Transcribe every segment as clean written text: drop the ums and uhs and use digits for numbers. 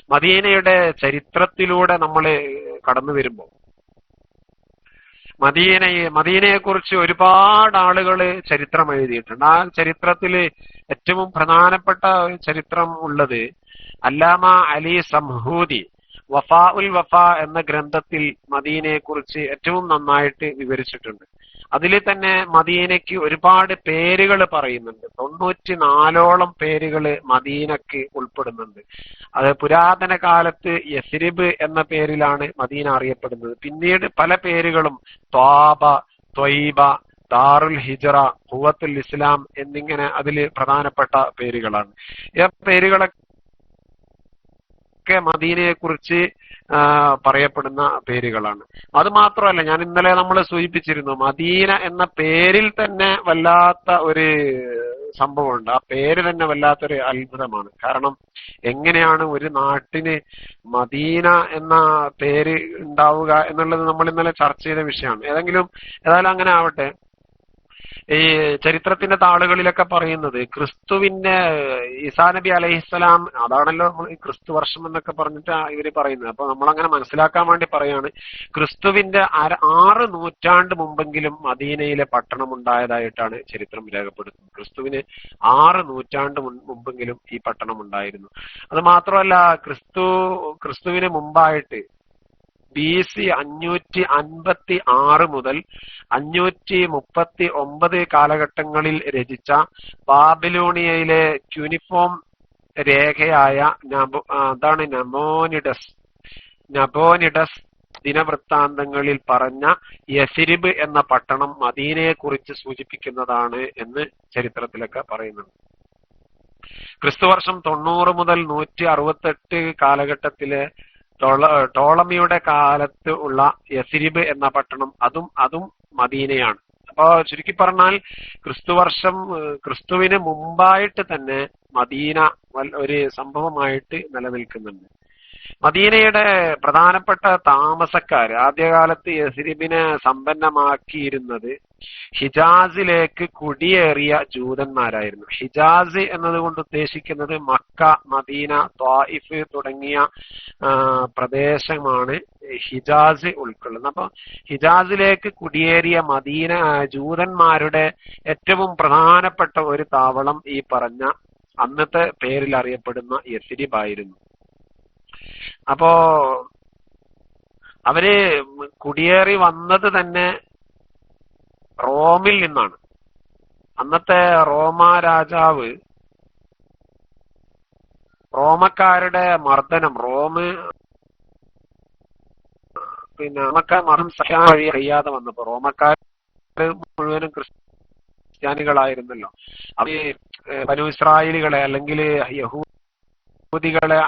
മദീനയുടെ ചരിത്രത്തിലൂടെ നമ്മൾ കടന്നു വരുമ്പോൾ മദീനയെ കുറിച്ച് ഒരുപാട് ആളുകൾ ചരിത്രം എഴുതിയിട്ടുണ്ട്. ആ ചരിത്രത്തിൽ ഏറ്റവും പ്രധാനപ്പെട്ട ചരിത്രം ഉള്ളത് അല്ലാമ അലി സംഹൂദി വഫാ ഉൽ വഫാ എന്ന ഗ്രന്ഥത്തിൽ മദീനയെ കുറിച്ച് ഏറ്റവും നന്നായിട്ട് വിവരിച്ചിട്ടുണ്ട്. അതിൽ തന്നെ മദീനയ്ക്ക് ഒരുപാട് പേരുകൾ പറയുന്നുണ്ട്. 94ഓളം പേരുകൾ മദീനക്ക് ഉൾപ്പെടുന്നുണ്ട്. അത് പുരാതന കാലത്ത് യസ്രിബ് എന്ന പേരിലാണ് മദീന അറിയപ്പെടുന്നത്. പിന്നീട് പല പേരുകളും ത്വാബ, ത്വയ്ബ, ദാറുൽ ഹിജ്റ, ഖുവത്തുൽ ഇസ്ലാം എന്നിങ്ങനെ അതിൽ പ്രധാനപ്പെട്ട പേരുകളാണ്. ഈ പേരുകളൊക്കെ മദീനയെ കുറിച്ച് പറയപ്പെടുന്ന പേരുകളാണ്. അത് മാത്രമല്ല, ഞാൻ ഇന്നലെ നമ്മൾ സൂചിപ്പിച്ചിരുന്നു, മദീന എന്ന പേരിൽ തന്നെ വല്ലാത്ത ഒരു സംഭവമുണ്ട്. ആ പേര് തന്നെ വല്ലാത്തൊരു അത്ഭുതമാണ്. കാരണം എങ്ങനെയാണ് ഒരു നാട്ടിന് മദീന എന്ന പേര് ഉണ്ടാവുക എന്നുള്ളത് നമ്മൾ ഇന്നലെ ചർച്ച ചെയ്ത വിഷയമാണ്. ഏതായാലും അങ്ങനെ ആവട്ടെ. ഈ ചരിത്രത്തിന്റെ താളുകളിലൊക്കെ പറയുന്നത് ക്രിസ്തുവിന്റെ ഈസാ നബി അലൈഹിസ്സലാം, അതാണല്ലോ ക്രിസ്തു വർഷം എന്നൊക്കെ പറഞ്ഞിട്ട് ഇവര് പറയുന്നത്. അപ്പൊ നമ്മളങ്ങനെ മനസ്സിലാക്കാൻ വേണ്ടി പറയാണ്, ക്രിസ്തുവിന്റെ 6 നൂറ്റാണ്ട് മുമ്പെങ്കിലും മദീനയിലെ പട്ടണം ഉണ്ടായതായിട്ടാണ് ചരിത്രം രേഖപ്പെടുത്തുന്നത്. ക്രിസ്തുവിന് 6 നൂറ്റാണ്ട് മുമ്പെങ്കിലും ഈ പട്ടണം ഉണ്ടായിരുന്നു. അത് മാത്രമല്ല, ക്രിസ്തുവിന് മുമ്പായിട്ട് BC 556 മുതൽ 539 കാലഘട്ടങ്ങളിൽ രചിച്ച ബാബിലോണിയയിലെ ക്യൂനിഫോം രേഖയായ നബോനിഡസ് ദിനവൃത്താന്തങ്ങളിൽ പറഞ്ഞ യസിരിബ് എന്ന പട്ടണം മദീനയെ കുറിച്ച് സൂചിപ്പിക്കുന്നതാണ് എന്ന് ചരിത്രത്തിലൊക്കെ പറയുന്നുണ്ട്. ക്രിസ്തുവർഷം 90 മുതൽ 168 കാലഘട്ടത്തിലെ ടോളമിയുടെ കാലത്ത് ഉള്ള യസിരിബ് എന്ന പട്ടണം അതും മദീനയാണ്. അപ്പോ ചുരുക്കി പറഞ്ഞാൽ ക്രിസ്തുവിന് മുമ്പായിട്ട് തന്നെ മദീന ഒരു സംഭവമായിട്ട് നിലനിൽക്കുന്നുണ്ട്. മദീനയുടെ പ്രധാനപ്പെട്ട താമസക്കാര് ആദ്യകാലത്ത് യസ്രിബിനെ സമ്പന്നമാക്കിയിരുന്നത് ഹിജാസിലേക്ക് കുടിയേറിയ ജൂതന്മാരായിരുന്നു. ഹിജാസ് എന്നതുകൊണ്ട് ഉദ്ദേശിക്കുന്നത് മക്ക, മദീന, ത്വായിഫ് തുടങ്ങിയ പ്രദേശമാണ് ഹിജാസ് ഉൾക്കൊള്ളുന്നത്. അപ്പൊ ഹിജാസിലേക്ക് കുടിയേറിയ ജൂതന്മാരുടെ ഏറ്റവും പ്രധാനപ്പെട്ട ഒരു താവളം ഈ പറഞ്ഞ അന്നത്തെ പേരിൽ അറിയപ്പെടുന്ന യസ്രിബ് ആയിരുന്നു. അപ്പോ അവര് കുടിയേറി വന്നത് തന്നെ റോമിൽ നിന്നാണ്. അന്നത്തെ രാജാവ് റോമക്കാരുടെ മർദ്ദനം, മതം സഹായം വഴി അറിയാതെ വന്നപ്പോ, റോമക്കാർ മുഴുവനും ക്രിസ്ത്യാനികളായിരുന്നല്ലോ. അവര് ബനു ഇസ്രായേലികളെ അല്ലെങ്കിൽ യഹൂദികളെ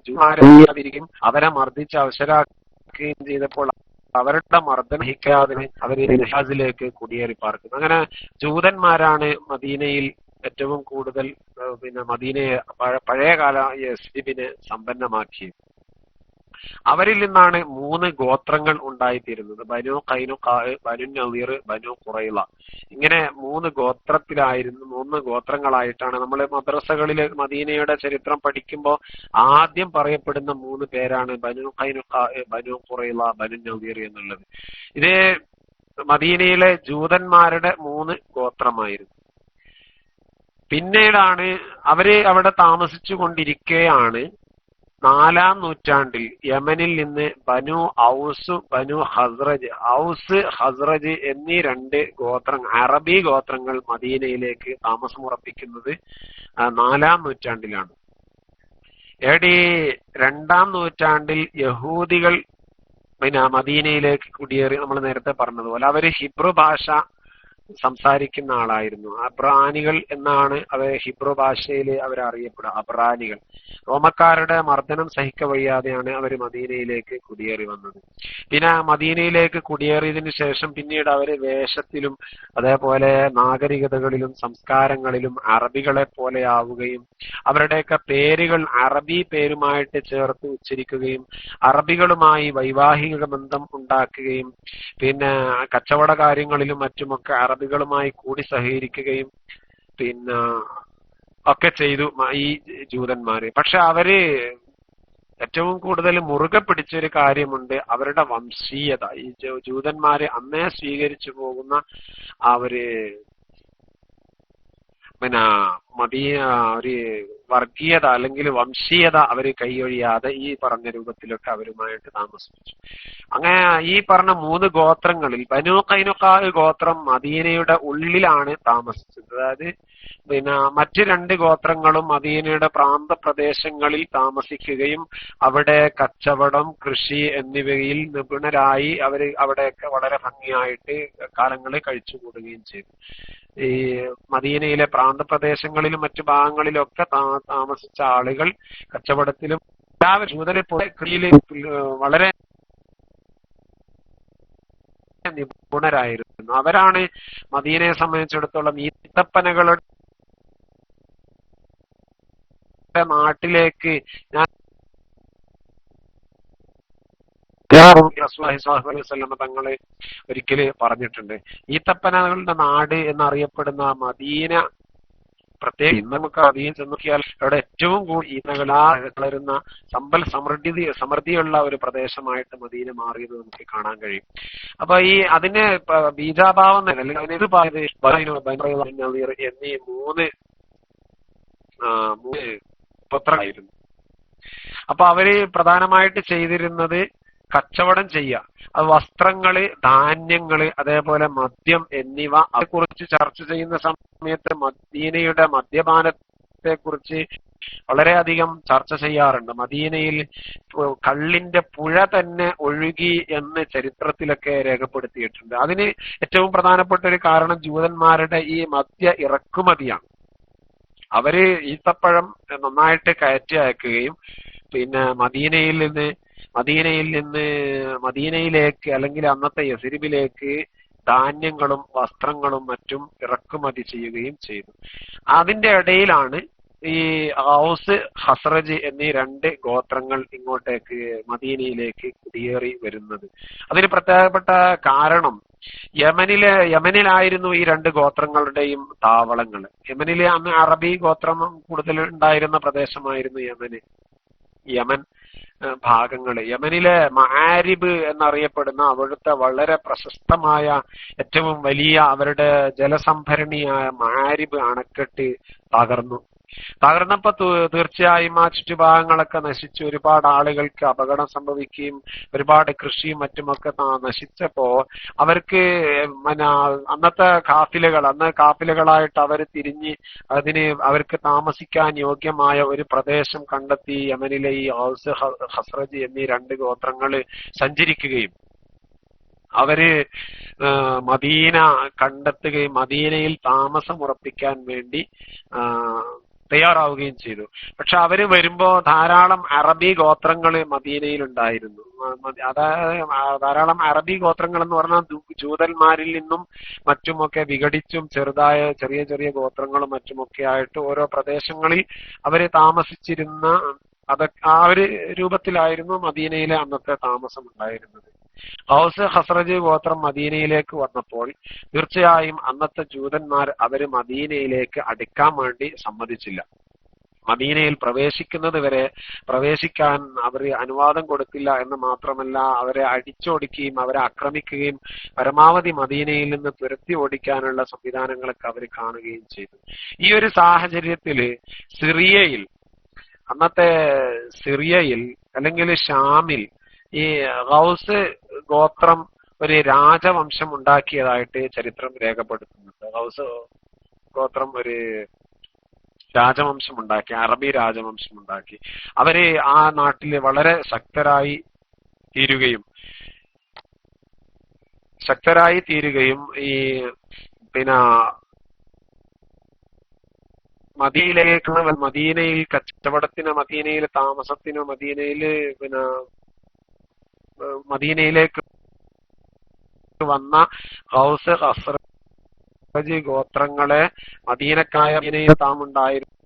ജൂമാരാതിരിക്കും അവരെ മർദ്ദിച്ച് അവശരാക്കുകയും ചെയ്തപ്പോൾ അവരുടെ മർദ്ദനം സഹിക്കാതെ അവര് ഹിജാസിലേക്ക് കുടിയേറി പാർക്കുന്നു. അങ്ങനെ ജൂതന്മാരാണ് മദീനയിൽ ഏറ്റവും കൂടുതൽ മദീനയെ പഴയകാല യസ്രിബിനെ സമ്പന്നമാക്കിയത്. അവരിൽ നിന്നാണ് 3 ഗോത്രങ്ങൾ ഉണ്ടായിത്തീരുന്നത്. ബനു ഖൈനുഖാ, ബനു നളീർ, ബനു ഖുറൈള. ഇങ്ങനെ 3 ഗോത്രങ്ങളായിട്ടാണ് നമ്മൾ മദ്രസകളിൽ മദീനയുടെ ചരിത്രം പഠിക്കുമ്പോൾ ആദ്യം പറയപ്പെടുന്ന 3 പേരാണ് ബനു ഖൈനുഖാ, ബനു ഖുറൈള, ബനു നളീർ എന്നുള്ളത്. ഇത് മദീനയിലെ ജൂതന്മാരുടെ 3 ഗോത്രമായിരുന്നു. പിന്നീടാണ് അവര് അവിടെ താമസിച്ചു കൊണ്ടിരിക്കെയാണ് 4-ാം നൂറ്റാണ്ടിൽ യമനിൽ നിന്ന് ബനു ഔസ്, ബനു ഹസ്റജ് എന്നീ 2 ഗോത്രങ്ങൾ, അറബി ഗോത്രങ്ങൾ മദീനയിലേക്ക് താമസമുറപ്പിക്കുന്നത് 4-ാം നൂറ്റാണ്ടിലാണ്. AD 2-ാം നൂറ്റാണ്ടിൽ യഹൂദികൾ മദീനയിലേക്ക് കുടിയേറി. നമ്മൾ നേരത്തെ പറഞ്ഞതുപോലെ അവര് ഹിബ്രു ഭാഷ സംസാരിക്കുന്ന ആളായിരുന്നു. അബ്രാനികൾ എന്നാണ് അവർ ഹിബ്രു ഭാഷയിൽ അവരറിയപ്പെടുക. അബ്രാനികൾ. റോമക്കാരുടെ മർദ്ദനം സഹിക്ക വയ്യാതെയാണ് അവർ മദീനയിലേക്ക് കുടിയേറി വന്നത്. പിന്നെ മദീനയിലേക്ക് കുടിയേറിയതിനു ശേഷം പിന്നീട് അവര് വേഷത്തിലും അതേപോലെ നാഗരികതകളിലും സംസ്കാരങ്ങളിലും അറബികളെ പോലെ ആവുകയും അവരുടെയൊക്കെ പേരുകൾ അറബി പേരുമായിട്ട് ചേർത്ത് ഉച്ചരിക്കുകയും അറബികളുമായി വൈവാഹിക ബന്ധം ഉണ്ടാക്കുകയും പിന്നെ കച്ചവട കാര്യങ്ങളിലും മറ്റുമൊക്കെ അറബികളുമായി കൂടി സഹകരിക്കുകയും ഒക്കെ ചെയ്തു ഈ ജൂതന്മാര്. പക്ഷെ അവര് ഏറ്റവും കൂടുതൽ മുറുകെ പിടിച്ചൊരു കാര്യമുണ്ട്, അവരുടെ വംശീയത. ഈ ജൂതന്മാര് അന്നേ സ്വീകരിച്ചു പോകുന്ന ആ ഒരു ഒരു വർഗീയത അല്ലെങ്കിൽ വംശീയത അവര് കൈയൊഴിയാതെ ഈ പറഞ്ഞ രൂപത്തിലൊക്കെ അവരുമായിട്ട് താമസിപ്പിച്ചു. അങ്ങനെ ഈ പറഞ്ഞ 3 ഗോത്രങ്ങളിൽ ബനൂ ഖൈനുഖാ ഗോത്രം മദീനയുടെ ഉള്ളിലാണ് താമസിച്ചത്. അതായത് മറ്റ് 2 ഗോത്രങ്ങളും മദീനയുടെ പ്രാന്ത പ്രദേശങ്ങളിൽ താമസിക്കുകയും അവിടെ കച്ചവടം, കൃഷി എന്നിവയിൽ നിപുണരായി അവിടെയൊക്കെ വളരെ ഭംഗിയായിട്ട് കാലങ്ങളെ കഴിച്ചുകൂടുകയും ചെയ്തു. ഈ മദീനയിലെ പ്രാന്തപ്രദേശങ്ങളിലും മറ്റു ഭാഗങ്ങളിലൊക്കെ താമസിച്ച ആളുകൾ കച്ചവടത്തിലും എല്ലാവരും ജൂതരെ വളരെ നിപുണരായിരുന്നു. അവരാണ് മദീനയെ സംബന്ധിച്ചിടത്തോളം ഈത്തപ്പനകളുടെ നാട്ടിലേക്ക് തങ്ങള് ഒരിക്കല് പറഞ്ഞിട്ടുണ്ട്. ഈത്തപ്പനകളുടെ നാട് എന്നറിയപ്പെടുന്ന മദീന, പ്രത്യേകിച്ച് ഇന്ന് നമുക്ക് മദീന ചെന്ന് നോക്കിയാൽ അവിടെ ഏറ്റവും കൂടുതൽ ഈത്തകളാ വളരുന്ന സമൃദ്ധിയുള്ള ഒരു പ്രദേശമായിട്ട് മദീന മാറിയത് നമുക്ക് കാണാൻ കഴിയും. അപ്പൊ ഈ അതിന് ബീജാഭാവം തന്നെ അല്ലെങ്കിൽ എന്നീ 3 പുത്രരായിരുന്നു. അപ്പൊ അവര് പ്രധാനമായിട്ട് ചെയ്തിരുന്നത് കച്ചവടം ചെയ്യുക. അത് വസ്ത്രങ്ങള്, ധാന്യങ്ങള്, അതേപോലെ മദ്യം എന്നിവ. അതേക്കുറിച്ച് ചർച്ച ചെയ്യുന്ന സമയത്ത് മദീനയുടെ മദ്യപാനത്തെ കുറിച്ച് വളരെയധികം ചർച്ച ചെയ്യാറുണ്ട്. മദീനയിൽ കള്ളിന്റെ പുഴ തന്നെ ഒഴുകി എന്ന് ചരിത്രത്തിലൊക്കെ രേഖപ്പെടുത്തിയിട്ടുണ്ട്. അതിന് ഏറ്റവും പ്രധാനപ്പെട്ട ഒരു കാരണം ജൂതന്മാരുടെ ഈ മദ്യ ഇറക്കുമതിയാണ്. അവര് ഈത്തപ്പഴം നന്നായിട്ട് കയറ്റി അയക്കുകയും പിന്നെ മദീനയിലേക്ക് അല്ലെങ്കിൽ അന്നത്തെ യസ്രിബിലേക്ക് ധാന്യങ്ങളും വസ്ത്രങ്ങളും മറ്റും ഇറക്കുമതി ചെയ്യുകയും ചെയ്തു. അതിന്റെ ഇടയിലാണ് ഈ ഔസ്, ഖസ്റജ് എന്നീ 2 ഗോത്രങ്ങൾ ഇങ്ങോട്ടേക്ക് മദീനയിലേക്ക് കുടിയേറി വരുന്നത്. അതിന് പ്രത്യേകപ്പെട്ട കാരണം യമനിലായിരുന്നു ഈ 2 ഗോത്രങ്ങളുടെയും താവളങ്ങൾ. യമനിലെ അന്ന് അറബി ഗോത്രം കൂടുതൽ ഉണ്ടായിരുന്ന പ്രദേശമായിരുന്നു യമൻ ഭാഗങ്ങള്. യമനിലെ മആരിബ് എന്നറിയപ്പെടുന്ന അവിടുത്തെ വളരെ പ്രശസ്തമായ ഏറ്റവും വലിയ അവരുടെ ജലസംഭരണിയായ മആരിബ് അണക്കെട്ട് തകർന്നപ്പോ തീർച്ചയായും ആ ചുറ്റുഭാഗങ്ങളൊക്കെ നശിച്ചു. ഒരുപാട് ആളുകൾക്ക് അപകടം സംഭവിക്കുകയും ഒരുപാട് കൃഷിയും മറ്റുമൊക്കെ നശിച്ചപ്പോ അവർക്ക് അന്ന് കാഫിലകളായിട്ട് അവർ തിരിഞ്ഞ് അവർക്ക് താമസിക്കാൻ യോഗ്യമായ ഒരു പ്രദേശം കണ്ടെത്തി യമനിലെ ഈ ഔസ്, ഖസ്റജ് എന്നീ 2 ഗോത്രങ്ങള് സഞ്ചരിക്കുകയും അവര് മദീന കണ്ടെത്തുകയും മദീനയിൽ താമസമുറപ്പിക്കാൻ വേണ്ടി തയ്യാറാവുകയും ചെയ്തു. പക്ഷെ അവര് വരുമ്പോ ധാരാളം അറബി ഗോത്രങ്ങൾ മദീനയിൽ ഉണ്ടായിരുന്നു. അതായത് ധാരാളം അറബി ഗോത്രങ്ങൾ എന്ന് പറഞ്ഞാൽ ജൂതന്മാരിൽ നിന്നും മറ്റുമൊക്കെ വിഘടിച്ചും ചെറിയ ചെറിയ ഗോത്രങ്ങളും മറ്റുമൊക്കെ ആയിട്ട് ഓരോ പ്രദേശങ്ങളിൽ അവര് താമസിച്ചിരുന്ന ആ ഒരു രൂപത്തിലായിരുന്നു മദീനയിലെ അന്നത്തെ താമസം ഉണ്ടായിരുന്നത്. ഔസ്, ഖസ്റജ് ഗോത്രം മദീനയിലേക്ക് വന്നപ്പോൾ തീർച്ചയായും അന്നത്തെ ജൂതന്മാർ അവര് മദീനയിലേക്ക് അടുക്കാൻ വേണ്ടി സമ്മതിച്ചില്ല. മദീനയിൽ പ്രവേശിക്കാൻ അവർ അനുവാദം കൊടുത്തില്ല എന്ന് മാത്രമല്ല, അവരെ അടിച്ചോടിക്കുകയും അവരെ ആക്രമിക്കുകയും പരമാവധി മദീനയിൽ നിന്ന് തുരത്തി ഓടിക്കാനുള്ള സംവിധാനങ്ങളൊക്കെ അവർ കാണുകയും ചെയ്തു. ഈ ഒരു സാഹചര്യത്തില് അന്നത്തെ സിറിയയിൽ അല്ലെങ്കിൽ ഷാമിൽ ഈ ഔസ് ഗോത്രം ഒരു രാജവംശം ഉണ്ടാക്കിയതായിട്ട് ചരിത്രം രേഖപ്പെടുത്തുന്നുണ്ട്. ഔസ് ഗോത്രം ഒരു രാജവംശം ഉണ്ടാക്കി, അറബി രാജവംശം ഉണ്ടാക്കി. അവര് ആ നാട്ടില് വളരെ ശക്തരായി തീരുകയും ഈ മദീനയിൽ കച്ചവടത്തിനോ മദീനയിൽ താമസത്തിനോ മദീനയിലേക്ക് വന്ന ഔസ്, ഖസ്റജ് ഗോത്രങ്ങളെ മദീനയിൽ താമുണ്ടായിരുന്നു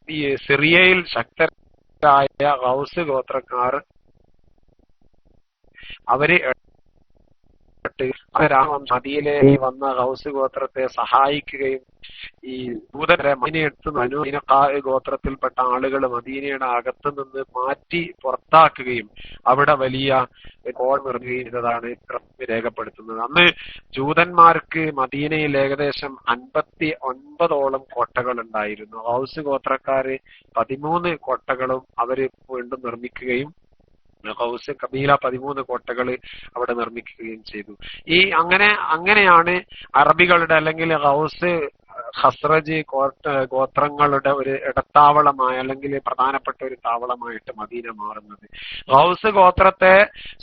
ഈ സിറിയയിൽ ശക്തരായ ഔസ് ഗോത്രക്കാർ അവര് ബന്ധപ്പെട്ട് മദീനയിൽ വന്ന ഗൗസ് ഗോത്രത്തെ സഹായിക്കുകയും ഈ ദൂതരെ മദീനയെടുത്ത് ഗോത്രത്തിൽപ്പെട്ട ആളുകൾ മദീനയുടെ അകത്ത് നിന്ന് മാറ്റി പുറത്താക്കുകയും അവിടെ വലിയ കോൾ നിർമ്മിക്കുകയും ചെയ്തതാണ് രേഖപ്പെടുത്തുന്നത്. അന്ന് ജൂതന്മാർക്ക് മദീനയിൽ ഏകദേശം 59ഓളം കോട്ടകൾ ഉണ്ടായിരുന്നു. ഗൗസ് ഗോത്രക്കാര് 13 കോട്ടകളും അവര് വീണ്ടും നിർമ്മിക്കുകയും ഗൗസ് കബീല 13 കോട്ടകൾ അവിടെ നിർമ്മിക്കുകയും ചെയ്തു. അങ്ങനെയാണ് അറബികളുടെ അല്ലെങ്കിൽ ഗൗസ് ഖസ്റജ് ഗോത്രങ്ങളുടെ ഒരു ഇടത്താവളമായ അല്ലെങ്കിൽ പ്രധാനപ്പെട്ട ഒരു താവളമായിട്ട് മദീന മാറുന്നത്. ഗൗസ് ഗോത്രത്തെ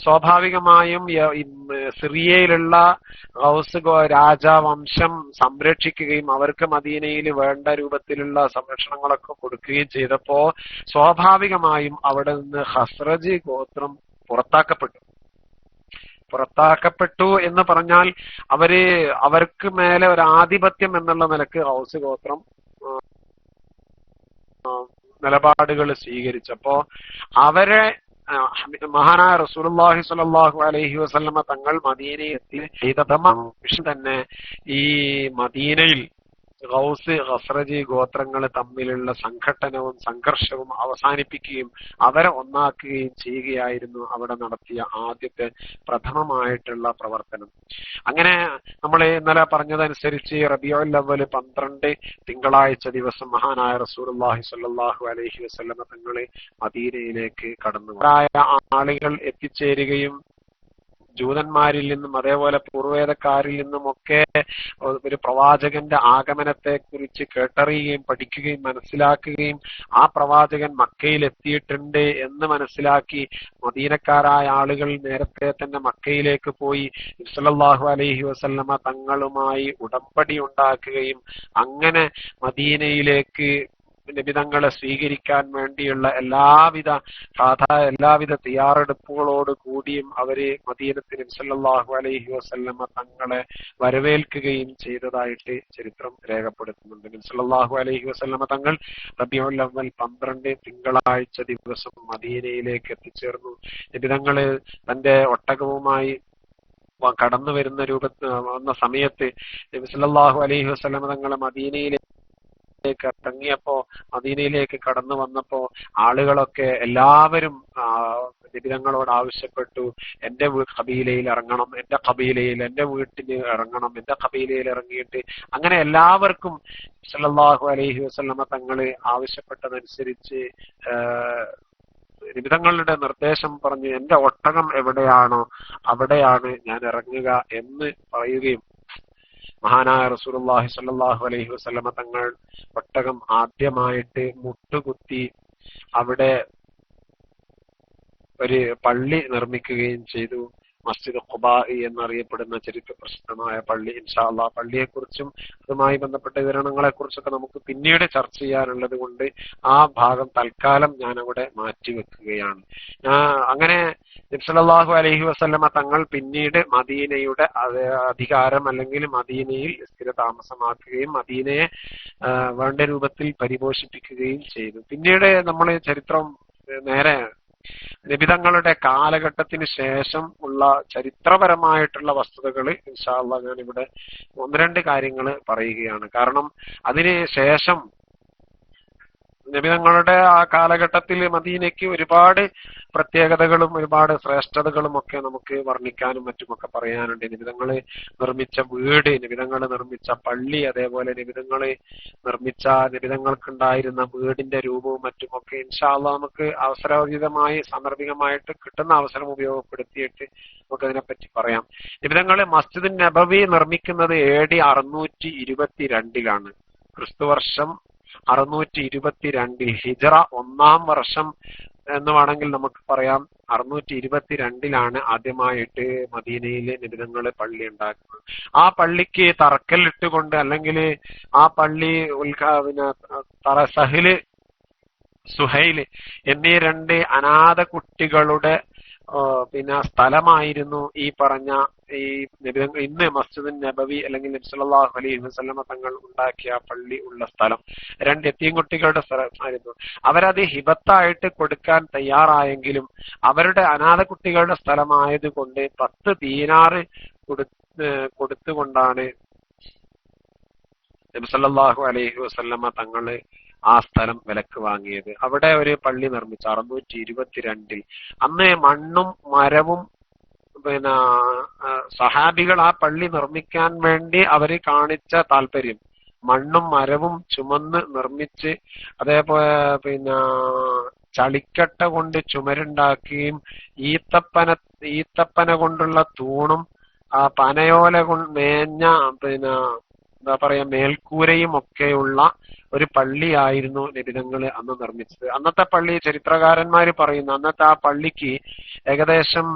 സ്വാഭാവികമായും സിറിയയിലുള്ള ഗൗസ് രാജവംശം സംരക്ഷിക്കുകയും അവർക്ക് മദീനയിൽ വേണ്ട രൂപത്തിലുള്ള സംരക്ഷണങ്ങളൊക്കെ കൊടുക്കുകയും ചെയ്തപ്പോ സ്വാഭാവികമായും അവിടെ നിന്ന് ഖസ്റജ് ഗോത്രം പുറത്താക്കപ്പെട്ടു എന്ന് പറഞ്ഞാൽ അവർക്ക് മേലെ ഒരു ആധിപത്യം എന്നുള്ള നിലക്ക് ഗൗസ് ഗോത്രം നിലപാടുകൾ സ്വീകരിച്ചപ്പോ അവരെ മഹാനായ റസൂലുള്ളാഹി സ്വല്ലല്ലാഹു അലൈഹി വസല്ലമ തങ്ങൾ മദീനയിൽ എത്തി തന്നെ ഈ മദീനയിൽ ഗൗസ് ഖസ്റജ് ഗോത്രങ്ങൾ തമ്മിലുള്ള സംഘട്ടനവും സംഘർഷവും അവസാനിപ്പിക്കുകയും അവരെ ഒന്നാക്കുകയും ചെയ്യുകയായിരുന്നു അവിടെ നടത്തിയ ആദ്യത്തെ പ്രഥമമായിട്ടുള്ള പ്രവർത്തനം. അങ്ങനെ നമ്മൾ ഇന്നലെ പറഞ്ഞതനുസരിച്ച് റബീഉൽ അവ്വൽ 12 തിങ്കളാഴ്ച ദിവസം മഹാനായ റസൂലുള്ളാഹി സ്വല്ലല്ലാഹു അലൈഹി വസല്ലമ തങ്ങൾ മദീനയിലേക്ക് കടന്നു. ആളുകൾ എത്തിച്ചേരുകയും ജൂതന്മാരിൽ നിന്നും അതേപോലെ പൂർവേദക്കാരിൽ നിന്നുമൊക്കെ ഒരു പ്രവാചകന്റെ ആഗമനത്തെ കുറിച്ച് കേട്ടറിയുകയും പഠിക്കുകയും മനസ്സിലാക്കുകയും ആ പ്രവാചകൻ മക്കയിൽ എത്തിയിട്ടുണ്ട് എന്ന് മനസ്സിലാക്കി മദീനക്കാരായ ആളുകൾ നേരത്തെ തന്നെ മക്കയിലേക്ക് പോയി സല്ലല്ലാഹു അലൈഹി വസല്ലമ തങ്ങളുമായി ഉടമ്പടി ഉണ്ടാക്കുകയും അങ്ങനെ മദീനയിലേക്ക് നിബിതങ്ങളെ സ്വീകരിക്കാൻ വേണ്ടിയുള്ള എല്ലാവിധ തയ്യാറെടുപ്പുകളോട് കൂടിയും അവര് മദീനത്തിൽ സല്ലല്ലാഹു അലൈഹി വസല്ലമ തങ്ങളെ വരവേൽക്കുകയും ചെയ്തതായിട്ട് ചരിത്രം രേഖപ്പെടുത്തുന്നുണ്ട്. സല്ലല്ലാഹു അലൈഹി വസല്ലമ തങ്ങൾ റബീഉൽ അവ്വൽ 12 തിങ്കളാഴ്ച ദിവസം മദീനയിലേക്ക് എത്തിച്ചേർന്നു. നിബിതങ്ങള് തന്റെ ഒട്ടകവുമായി കടന്നു വന്ന സമയത്ത് നബി സല്ലല്ലാഹു അലൈഹി വസല്ലമ തങ്ങളെ മദീനയിലേക്ക് കടന്നു വന്നപ്പോ ആളുകളൊക്കെ എല്ലാവരും നിബിതങ്ങളോട് ആവശ്യപ്പെട്ടു, എന്റെ ഖബീലയിൽ ഇറങ്ങണം, എന്റെ വീട്ടിൽ ഇറങ്ങണം, എന്റെ ഖബീലയിൽ ഇറങ്ങിയിട്ട് അങ്ങനെ എല്ലാവർക്കും സല്ലല്ലാഹു അലൈഹി വസല്ലമ തങ്ങള് ആവശ്യപ്പെട്ടതനുസരിച്ച് നിബിതങ്ങളുടെ നിർദ്ദേശം പറഞ്ഞു എന്റെ ഒട്ടകം എവിടെയാണോ അവിടെയാണ് ഞാൻ ഇറങ്ങുക എന്ന് പറയുകയും മഹാനായ റസൂലുള്ളാഹി സ്വല്ലല്ലാഹു അലൈഹി വസല്ലമ തങ്ങൾ ഒട്ടകം ആദ്യമായിട്ട് മുട്ടുകുത്തി അവിടെ ഒരു പള്ളി നിർമ്മിക്കുകയും ചെയ്തു. മസ്ജിദ് ഖുബാ എന്നറിയപ്പെടുന്ന ചരിത്ര പ്രസിദ്ധമായ പള്ളി. ഇൻഷാ അല്ലാഹ് പള്ളിയെക്കുറിച്ചും അതുമായി ബന്ധപ്പെട്ട വിവരണങ്ങളെ കുറിച്ചൊക്കെ നമുക്ക് പിന്നീട് ചർച്ച ചെയ്യാനുള്ളത് കൊണ്ട് ആ ഭാഗം തൽക്കാലം ഞാൻ അവിടെ മാറ്റിവെക്കുകയാണ്. അങ്ങനെ നബി സല്ലല്ലാഹു അലൈഹി വസല്ലമ തങ്ങൾ പിന്നീട് മദീനയുടെ അധികാരം അല്ലെങ്കിൽ മദീനയിൽ സ്ഥിര താമസമാക്കുകയും മദീനയെ വേണ്ട രൂപത്തിൽ പരിപോഷിപ്പിക്കുകയും ചെയ്തു. പിന്നീട് നമ്മൾ ചരിത്രം നേരെ നിബിതങ്ങളുടെ കാലഘട്ടത്തിന് ശേഷം ഉള്ള ചരിത്രപരമായിട്ടുള്ള വസ്തുതകൾ ഇൻഷാ അല്ലാഹ് ഞാൻ ഇവിടെ 1-2 കാര്യങ്ങൾ പറയുകയാണ്. കാരണം അതിന് ശേഷം നബിതങ്ങളുടെ ആ കാലഘട്ടത്തിൽ മദീനയ്ക്ക് ഒരുപാട് പ്രത്യേകതകളും ഒരുപാട് ശ്രേഷ്ഠതകളും ഒക്കെ നമുക്ക് വർണ്ണിക്കാനും മറ്റുമൊക്കെ പറയാനുണ്ട്. നിബിതങ്ങള് നിർമ്മിച്ച വീട്, നിബിതങ്ങള് നിർമ്മിച്ച പള്ളി, അതേപോലെ നിബിതങ്ങൾക്കുണ്ടായിരുന്ന വീടിന്റെ രൂപവും മറ്റുമൊക്കെ ഇൻഷാ അല്ലാഹ് നമുക്ക് അവസരോചിതമായി സാന്ദർഭികമായിട്ട് കിട്ടുന്ന അവസരം ഉപയോഗപ്പെടുത്തിയിട്ട് നമുക്ക് അതിനെപ്പറ്റി പറയാം. നിബിതങ്ങള് മസ്ജിദ് നബവി നിർമ്മിക്കുന്നത് AD 622 ക്രിസ്തുവർഷം 622 ഹിജ്റ 1-ാം വർഷം എന്ന് വേണമെങ്കിൽ നമുക്ക് പറയാം. 622 ആദ്യമായിട്ട് മദീനയിലെ നിബിതങ്ങള് പള്ളി ഉണ്ടാക്കുന്നത്. ആ പള്ളിക്ക് തറക്കല്ലിട്ടുകൊണ്ട് അല്ലെങ്കിൽ ആ പള്ളി സഹ്ല് സുഹൈല് എന്നീ 2 അനാഥ കുട്ടികളുടെ സ്ഥലമായിരുന്നു ഈ പറഞ്ഞ ഇന്ന് മസ്ജിദ് നബവി അല്ലെങ്കിൽ നബി സല്ലല്ലാഹു അലൈഹി വസല്ലമ തങ്ങൾ ഉണ്ടാക്കിയ പള്ളി ഉള്ള സ്ഥലം. 2 യതീംകുട്ടികളുടെ സ്ഥലമായിരുന്നു. അവരത് ഹിബത്തായിട്ട് കൊടുക്കാൻ തയ്യാറായെങ്കിലും അവരുടെ അനാഥ കുട്ടികളുടെ സ്ഥലമായതുകൊണ്ട് 10 ദീനാർ കൊടുത്തുകൊണ്ടാണ് നബി സല്ലല്ലാഹു അലൈഹി വസല്ലമ തങ്ങള് ആ സ്ഥലം വിലക്ക് വാങ്ങിയത്. അവിടെ ഒരു പള്ളി നിർമ്മിച്ചു 622. അന്ന് മണ്ണും മരവും സഹാബികൾ ആ പള്ളി നിർമ്മിക്കാൻ വേണ്ടി അവര് കാണിച്ച താല്പര്യം, മണ്ണും മരവും ചുമന്ന് നിർമ്മിച്ച്, അതേപോലെ ചളിക്കട്ട കൊണ്ട് ചുമരുണ്ടാക്കുകയും ഈത്തപ്പന കൊണ്ടുള്ള തൂണും പനയോല കൊണ്ട് മേഞ്ഞ എന്താ പറയാ മേൽക്കൂരയും ഒക്കെയുള്ള ഒരു പള്ളിയായിരുന്നു നബിതങ്ങള് അന്ന് നിർമ്മിച്ചത്. അന്നത്തെ പള്ളി ചരിത്രകാരന്മാര് പറയുന്നു, അന്നത്തെ ആ പള്ളിക്ക് ഏകദേശം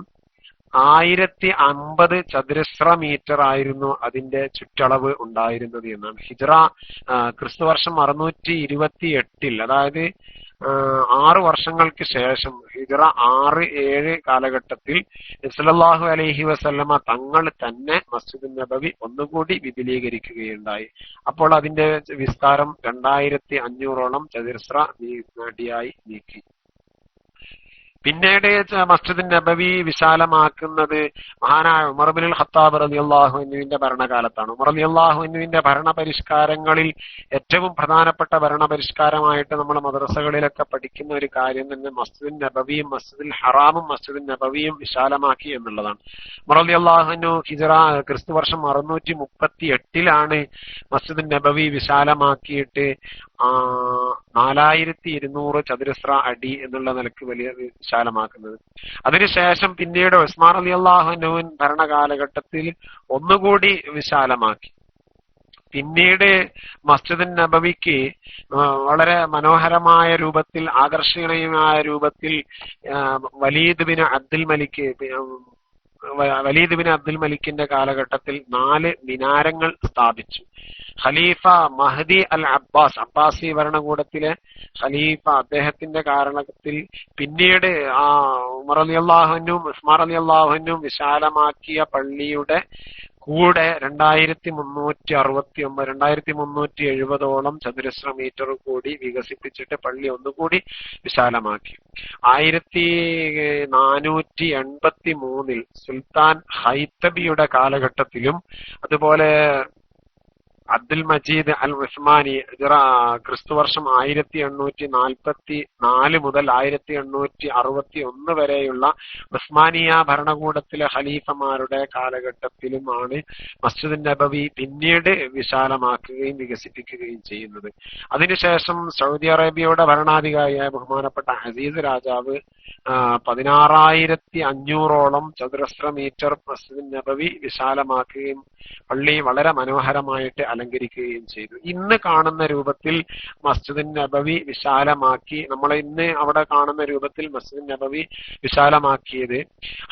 1050 ചതുരശ്ര മീറ്റർ ആയിരുന്നു അതിന്റെ ചുറ്റളവ് ഉണ്ടായിരുന്നത് എന്നാണ്. ഹിജ്റ ക്രിസ്തുവർഷം 628, അതായത് 6 വർഷങ്ങൾക്ക് ശേഷം ഹിജ്റ 6-7 കാലഘട്ടത്തിൽ സല്ലല്ലാഹു അലൈഹി വസല്ലമ തങ്ങൾ തന്നെ മസ്ജിദ് നബവി ഒന്നുകൂടി വിപുലീകരിക്കുകയുണ്ടായി. അപ്പോൾ അതിന്റെ വിസ്താരം 2500ഓളം ചതുരശ്ര അടിയായി നീക്കി. പിന്നീട് മസ്ജിദ് നബവി വിശാലമാക്കുന്നത് മഹാനായ ഉമർ ഇബ്നുൽ ഖത്താബ് റളിയല്ലാഹു അൻഹുവിന്റെ ഭരണകാലത്താണ്. ഉമർ റളിയല്ലാഹു അൻഹുവിന്റെ ഭരണപരിഷ്കാരങ്ങളിൽ ഏറ്റവും പ്രധാനപ്പെട്ട ഭരണപരിഷ്കാരമായിട്ട് നമ്മൾ മദ്രസകളിലൊക്കെ പഠിക്കുന്ന ഒരു കാര്യം തന്നെ മസ്ജിദ് നബവിയും മസ്ജിദുൽ ഹറാമും മസ്ജിദ് നബവിയും വിശാലമാക്കി എന്നുള്ളതാണ്. ഉമർ റളിയല്ലാഹു അൻഹു ഹിജ്റ ക്രിസ്തുവർഷം 638 മസ്ജിദ് നബവി വിശാലമാക്കിയിട്ട് 4200 ചതുരശ്ര അടി എന്നുള്ള നിലക്ക് വലിയ വിശാലമാക്കുന്നത്. അതിനുശേഷം പിന്നീട് ഉസ്മാൻ റളിയല്ലാഹു അൻഹു ഭരണകാലഘട്ടത്തിൽ ഒന്നുകൂടി വിശാലമാക്കി. പിന്നീട് മസ്ജിദ് നബവിക്ക് വളരെ മനോഹരമായ രൂപത്തിൽ, ആകർഷണീയമായ രൂപത്തിൽ വലീദ് ബിൻ അബ്ദുൽ മലിക്കിന്റെ കാലഘട്ടത്തിൽ 4 മിനാരങ്ങൾ സ്ഥാപിച്ചു. ഖലീഫ മഹ്ദി അൽ അബ്ബാസി ഭരണകൂടത്തിലെ ഖലീഫ, അദ്ദേഹത്തിന്റെ കാരണത്തിൽ പിന്നീട് ഉമർ റളിയല്ലാഹു അൻഹും ഉസ്മാൻ റളിയല്ലാഹു അൻഹും വിശാലമാക്കിയ പള്ളിയുടെ കൂടെ 2370ഓളം ചതുരശ്ര മീറ്റർ കൂടി വികസിപ്പിച്ചിട്ട് പള്ളി ഒന്നുകൂടി വിശാലമാക്കി. 1483 സുൽത്താൻ ഹൈത്തബിയുടെ കാലഘട്ടത്തിലും അതുപോലെ അബ്ദുൽ മജീദ് അൽ ഉസ്മാനി ക്രിസ്തുവർഷം 1844 മുതൽ 1861 വരെയുള്ള ഉസ്മാനിയ ഭരണകൂടത്തിലെ ഖലീഫമാരുടെ കാലഘട്ടത്തിലുമാണ് മസ്ജിദ് നബവി പിന്നീട് വിശാലമാക്കുകയും വികസിപ്പിക്കുകയും ചെയ്യുന്നത്. അതിനുശേഷം സൗദി അറേബ്യയുടെ ഭരണാധികാരിയായ ബഹുമാനപ്പെട്ട അസീസ് രാജാവ് 16,500ഓളം ചതുരശ്ര മീറ്റർ മസ്ജിദ് നബവി വിശാലമാക്കുകയും പള്ളി വളരെ മനോഹരമായിട്ട് അലങ്കരിക്കുകയും ചെയ്തു. ഇന്ന് കാണുന്ന രൂപത്തിൽ മസ്ജിദ് നബവി വിശാലമാക്കി, നമ്മൾ ഇന്ന് അവിടെ കാണുന്ന രൂപത്തിൽ മസ്ജിദ് നബവി വിശാലമാക്കിയത്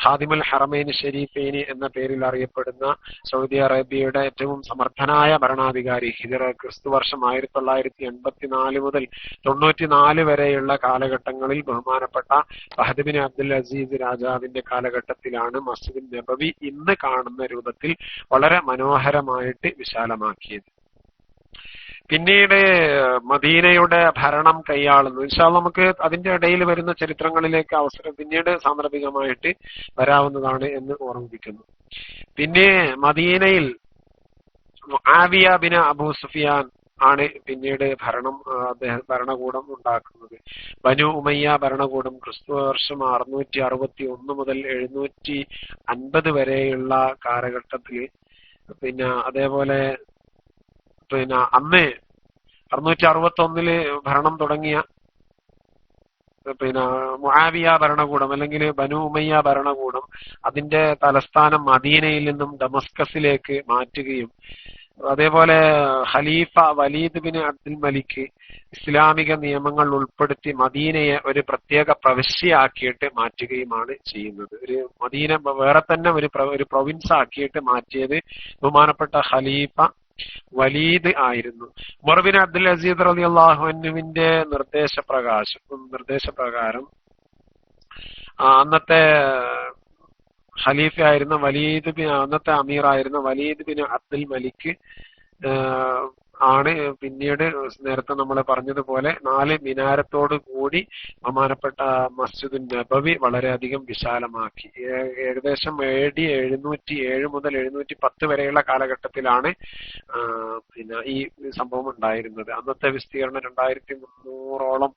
ഹാദിമുൽ ഹറമൈൻ ഷരീഫൈനി എന്ന പേരിൽ അറിയപ്പെടുന്ന സൗദി അറേബ്യയുടെ ഏറ്റവും സമർത്ഥനായ ഭരണാധികാരി, ഹിജ്റ ക്രിസ്തുവർഷം 1984 മുതൽ 94 വരെയുള്ള കാലഘട്ടങ്ങളിൽ ബഹുമാനപ്പെട്ട ഫഹദ് ബിൻ അബ്ദുൽ അസീസ് രാജാവിന്റെ കാലഘട്ടത്തിലാണ് മസ്ജിദ് നബവി ഇന്ന് കാണുന്ന രൂപത്തിൽ വളരെ മനോഹരമായിട്ട് വിശാലമാക്കിയത്. പിന്നീട് മദീനയുടെ ഭരണം കൈയാളുന്നു. ഇൻഷാ അല്ലാഹ് നമുക്ക് അതിന്റെ ഇടയിൽ വരുന്ന ചരിത്രങ്ങളിലേക്ക് അവസരം പിന്നീട് സാന്ദർഭികമായിട്ട് വരാവുന്നതാണ് എന്ന് ഓർമ്മിപ്പിക്കുന്നു. പിന്നെ മദീനയിൽ മുആവിയ ബിൻ അബൂ സുഫിയാൻ ആണ് പിന്നീട് ഭരണകൂടം ഉണ്ടാക്കുന്നത്. ബനു ഉമയ്യ ഭരണകൂടം ക്രിസ്തുവർഷം 661 മുതൽ 750 വരെയുള്ള കാലഘട്ടത്തിൽ, അതേപോലെ അന്ന് 661 ഭരണം തുടങ്ങിയ മുആവിയ ഭരണകൂടം അല്ലെങ്കിൽ ബനു ഉമയ്യ ഭരണകൂടം അതിന്റെ തലസ്ഥാനം മദീനയിൽ നിന്നും ഡമസ്കസിലേക്ക് മാറ്റുകയും, അതേപോലെ ഖലീഫ വലീദ് ബിൻ അബ്ദുൽ മലിക് ഇസ്ലാമിക നിയമങ്ങൾ ഉൾപ്പെടുത്തി മദീനയെ ഒരു പ്രത്യേക പ്രവിശ്യയാക്കിയിട്ട് മാറ്റുകയുമാണ് ചെയ്യുന്നത്. ഒരു മദീന വേറെ തന്നെ ഒരു പ്രൊവിൻസ് ആക്കിയിട്ട് മാറ്റിയത് ബഹുമാനപ്പെട്ട ഖലീഫ വലീദ് ആയിരുന്നു. ഉമർ ബിൻ അബ്ദുൽ അസീസ് റളിയല്ലാഹു അൻഹുവിന്റെ നിർദ്ദേശപ്രകാരം അന്നത്തെ ഖലീഫയായിരുന്ന അന്നത്തെ അമീറായിരുന്ന വലീദ് ബിൻ അബ്ദുൽ മലിക് ആണ് പിന്നീട് നേരത്തെ നമ്മൾ പറഞ്ഞതുപോലെ 4 മിനാരത്തോട് കൂടി ബഹുമാനപ്പെട്ട മസ്ജിദുൻ നബവി വളരെയധികം വിശാലമാക്കി. ഏകദേശം AD 707 മുതൽ 710 വരെയുള്ള കാലഘട്ടത്തിലാണ് പിന്നെ ഈ സംഭവം ഉണ്ടായിരുന്നത്. അന്നത്തെ വിസ്തീർണം 2300ഓളം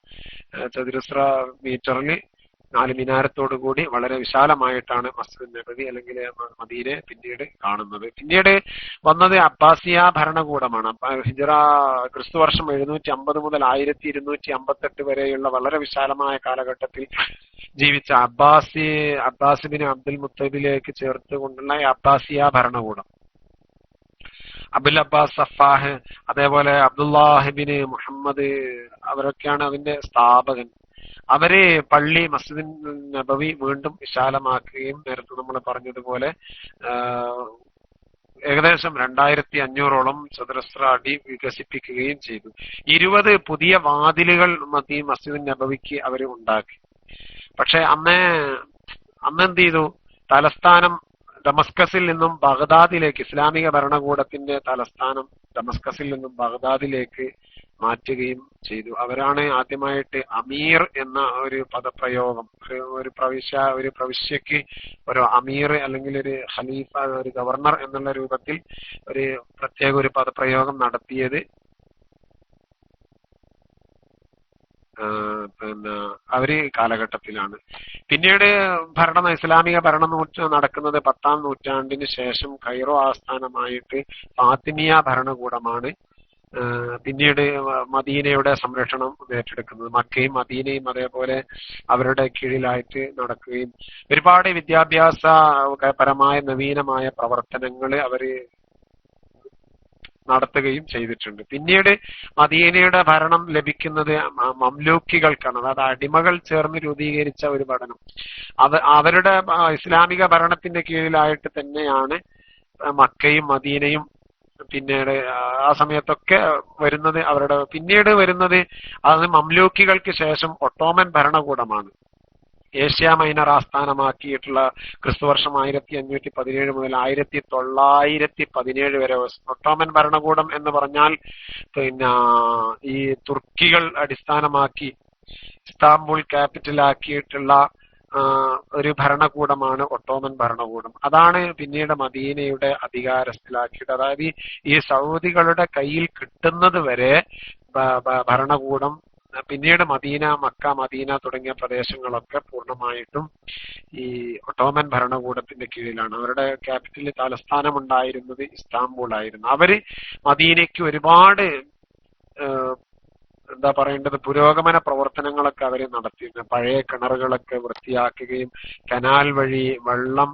ചതുരശ്ര മീറ്ററിൽ 4 മിനാരത്തോടു കൂടി വളരെ വിശാലമായിട്ടാണ് മസ്ജിദ് നബവി അല്ലെങ്കിൽ മദീനെ പിന്നീട് കാണുന്നത്. പിന്നീട് വന്നത് അബ്ബാസിയ ഭരണകൂടമാണ്. ഹിജ്റ ക്രിസ്തുവർഷം 750 മുതൽ 1258 വരെയുള്ള വളരെ വിശാലമായ കാലഘട്ടത്തിൽ ജീവിച്ച അബ്ബാസിബിൻ അബ്ദുൽ മുത്തലിബിലേക്ക് ചേർത്ത് കൊണ്ടുള്ള അബ്ബാസിയ ഭരണകൂടം, അബുൽ അബ്ബാസ് സഫാഹ്, അതേപോലെ അബ്ദുല്ലാഹിബിന് മുഹമ്മദ്, അവരൊക്കെയാണ് അതിന്റെ സ്ഥാപകൻ. അവര് പള്ളി മസ്ജിദ് നബവി വീണ്ടും വിശാലമാക്കുകയും നേരത്തെ നമ്മൾ പറഞ്ഞതുപോലെ ഏകദേശം 2500ഓളം ചതുരശ്ര അടി വികസിപ്പിക്കുകയും ചെയ്തു. 20 പുതിയ വാതിലുകൾ മസ്ജിദ് നബവിക്ക് അവർ ഉണ്ടാക്കി. പക്ഷെ അന്നെന്ത് ചെയ്തു? തലസ്ഥാനം ഡമസ്കസിൽ നിന്നും ബഗ്ദാദിലേക്ക്, ഇസ്ലാമിക ഭരണകൂടത്തിന്റെ തലസ്ഥാനം ഡമസ്കസിൽ നിന്നും ബഗ്ദാദിലേക്ക് മാറ്റുകയും ചെയ്തു. അവരാണ് ആദ്യമായിട്ട് അമീർ എന്ന ഒരു പദപ്രയോഗം, ഒരു പ്രവിശ്യക്ക് ഒരു അമീർ അല്ലെങ്കിൽ ഒരു ഖലീഫ, ഒരു ഗവർണർ എന്നുള്ള രൂപത്തിൽ ഒരു പ്രത്യേക ഒരു പദപ്രയോഗം നടത്തിയത് പിന്നെ അവര് കാലഘട്ടത്തിലാണ്. പിന്നീട് ഇസ്ലാമിക ഭരണം നടക്കുന്നത് 10ാം നൂറ്റാണ്ടിന് ശേഷം കൈറോ ആസ്ഥാനമായിട്ട് ഫാത്തിമിയ ഭരണകൂടമാണ് പിന്നീട് മദീനയുടെ സംരക്ഷണം ഏറ്റെടുക്കുന്നത്. മക്കയും മദീനയും അതേപോലെ അവരുടെ കീഴിലായിട്ട് നടക്കുകയും ഒരുപാട് വിദ്യാഭ്യാസപരമായ നവീനമായ പ്രവർത്തനങ്ങൾ അവര് നടത്തുകയും ചെയ്തിട്ടുണ്ട്. പിന്നീട് മദീനയുടെ ഭരണം ലഭിക്കുന്നത് മംലൂക്കികൾക്കാണ്. അതായത് അടിമകൾ ചേർന്ന് രൂപീകരിച്ച ഒരു പഠനം. അവരുടെ ഇസ്ലാമിക ഭരണത്തിന്റെ കീഴിലായിട്ട് തന്നെയാണ് മക്കയും മദീനയും പിന്നീട് ആ സമയത്തൊക്കെ വരുന്നത്. പിന്നീട് വരുന്നത് അത് മംലൂക്കികൾക്ക് ശേഷം ഒട്ടോമൻ ഭരണകൂടമാണ്. ഏഷ്യ മൈനർ ആസ്ഥാനമാക്കിയിട്ടുള്ള ക്രിസ്തുവർഷം 1517 മുതൽ 1917 വരെ ഒട്ടോമൻ ഭരണകൂടം എന്ന് പറഞ്ഞാൽ പിന്നെ ഈ തുർക്കികൾ അടിസ്ഥാനമാക്കി ഇസ്താംബുൾ ക്യാപിറ്റലാക്കിയിട്ടുള്ള ഒരു ഭരണകൂടമാണ് ഒട്ടോമൻ ഭരണകൂടം. അതാണ് പിന്നീട് മദീനയുടെ അധികാരത്തിലാക്കിയിട്ട്, അതായത് ഈ സൗദികളുടെ കയ്യിൽ കിട്ടുന്നത് വരെ ഭരണകൂടം, പിന്നീട് മക്ക മദീന തുടങ്ങിയ പ്രദേശങ്ങളൊക്കെ പൂർണ്ണമായിട്ടും ഈ ഒട്ടോമൻ ഭരണകൂടത്തിന്റെ കീഴിലാണ്. അവരുടെ ക്യാപിറ്റൽ തലസ്ഥാനം ഉണ്ടായിരുന്നത് ഇസ്താംബൂൾ ആയിരുന്നു. അവര് മദീനയ്ക്ക് ഒരുപാട് പുരോഗമന പ്രവർത്തനങ്ങളൊക്കെ അവര് നടത്തിയിരുന്നു. പഴയ കിണറുകളൊക്കെ വൃത്തിയാക്കുകയും കനാൽ വഴി വെള്ളം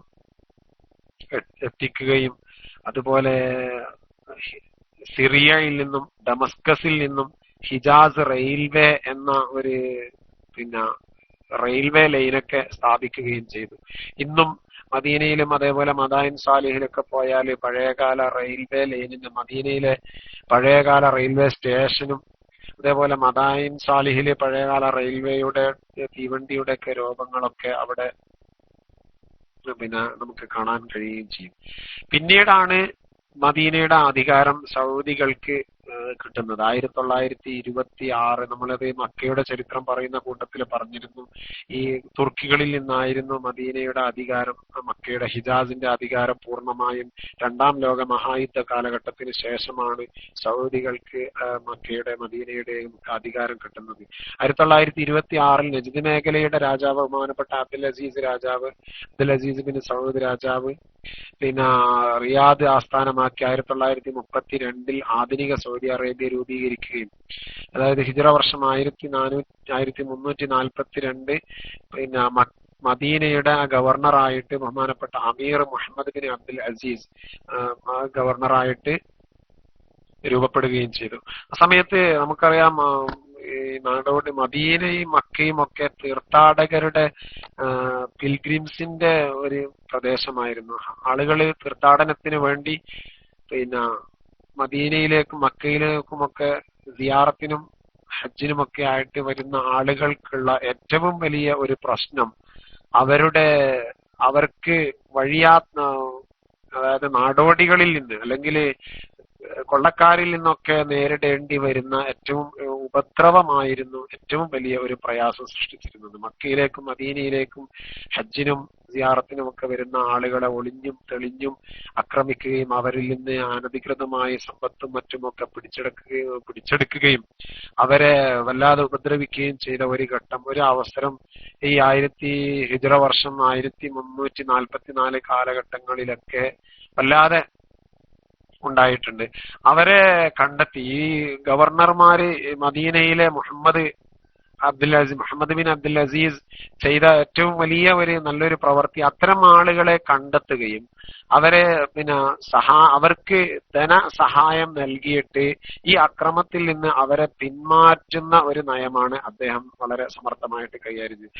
എത്തിക്കുകയും അതുപോലെ സിറിയയിൽ നിന്നും ഡമസ്കസിൽ നിന്നും ഹിജാസ് റെയിൽവേ എന്ന ഒരു റെയിൽവേ ലൈനൊക്കെ സ്ഥാപിക്കുകയും ചെയ്തു. ഇന്നും മദീനയിലും അതേപോലെ മദായിൻ സാലിഹിലൊക്കെ പോയാൽ പഴയകാല റെയിൽവേ ലൈനിന്റെ, മദീനയിലെ പഴയകാല റെയിൽവേ സ്റ്റേഷനും അതേപോലെ മദായിൻ സാലിഹിലെ പഴയകാല റെയിൽവേയുടെ തീവണ്ടിയുടെ ഒക്കെ രൂപങ്ങളൊക്കെ അവിടെ നമുക്ക് കാണാൻ കഴിയുകയും ചെയ്യും. പിന്നീടാണ് മദീനയുടെ അധികാരം സൗദികൾക്ക് കിട്ടുന്നത്. 1926 നമ്മളത് മക്കയുടെ ചരിത്രം പറയുന്ന കൂട്ടത്തിൽ പറഞ്ഞിരുന്നു. ഈ തുർക്കികളിൽ നിന്നായിരുന്നു മദീനയുടെ അധികാരം, മക്കയുടെ ഹിജാസിന്റെ അധികാരം പൂർണ്ണമായും 2ാം ലോക മഹായുദ്ധ കാലഘട്ടത്തിന് ശേഷമാണ് സൗദികൾക്ക് മദീനയുടെയും അധികാരം കിട്ടുന്നത്. 1926 നജ്ദ് മേഖലയുടെ രാജാവ് ബഹുമാനപ്പെട്ട അബ്ദുൽ അസീസ് ബിൻ സൗദ് രാജാവ് റിയാദ് ആസ്ഥാനമാക്കി 1932 ആധുനിക സൗദി അറേബ്യ രൂപീകരിക്കുകയും, അതായത് ഹിജ്റ വർഷം 1342 മദീനയുടെ ഗവർണറായിട്ട് ബഹുമാനപ്പെട്ട അമീർ മുഹമ്മദ് ബിൻ അബ്ദുൽ അസീസ് ഗവർണറായിട്ട് രൂപപ്പെടുകയും ചെയ്തു. ആ സമയത്ത് നമുക്കറിയാം ഈ നാടോട് മദീനയും മക്കയും ഒക്കെ തീർത്ഥാടകരുടെ പിൽഗ്രിംസിന്റെ ഒരു പ്രദേശമായിരുന്നു. ആളുകള് തീർത്ഥാടനത്തിന് വേണ്ടി മദീനയിലേക്കും മക്കയിലേക്കുമൊക്കെ സിയാറത്തിനും ഹജ്ജിനുമൊക്കെ ആയിട്ട് വരുന്ന ആളുകൾക്കുള്ള ഏറ്റവും വലിയ ഒരു പ്രശ്നം അവർക്ക് അതായത് നാടോടികളിൽ നിന്ന് അല്ലെങ്കിൽ കൊള്ളക്കാരിൽ നിന്നൊക്കെ നേരിടേണ്ടി വരുന്ന ഏറ്റവും ഉപദ്രവമായിരുന്നു, ഏറ്റവും വലിയ ഒരു പ്രയാസം സൃഷ്ടിച്ചിരുന്നത്. മക്കയിലേക്കും മദീനയിലേക്കും ഹജ്ജിനും സിയാറത്തിനും ഒക്കെ വരുന്ന ആളുകളെ ഒളിഞ്ഞും തെളിഞ്ഞും ആക്രമിക്കുകയും അവരിൽ നിന്ന് അനധികൃതമായി സമ്പത്തും മറ്റുമൊക്കെ പിടിച്ചെടുക്കുകയും അവരെ വല്ലാതെ ഉപദ്രവിക്കുകയും ചെയ്ത ഒരു ഘട്ടം, ഒരു അവസരം ഈ ഹിജ്റ വർഷം 1344 കാലഘട്ടങ്ങളിലൊക്കെ വല്ലാതെ ഉണ്ടായിട്ടുണ്ട്. അവരെ കണ്ടെത്തി. ഈ ഗവർണർമാര് മദീനയിലെ മുഹമ്മദ് ബിൻ അബ്ദുൽ അസീസ് ചെയ്ത ഏറ്റവും വലിയ നല്ലൊരു പ്രവൃത്തി, അത്തരം ആളുകളെ കണ്ടെത്തുകയും അവരെ അവർക്ക് ധനസഹായം നൽകിയിട്ട് ഈ അക്രമത്തിൽ നിന്ന് അവരെ പിന്മാറ്റുന്ന ഒരു നയമാണ് അദ്ദേഹം വളരെ സമർത്ഥമായിട്ട് കൈകാര്യം ചെയ്തത്.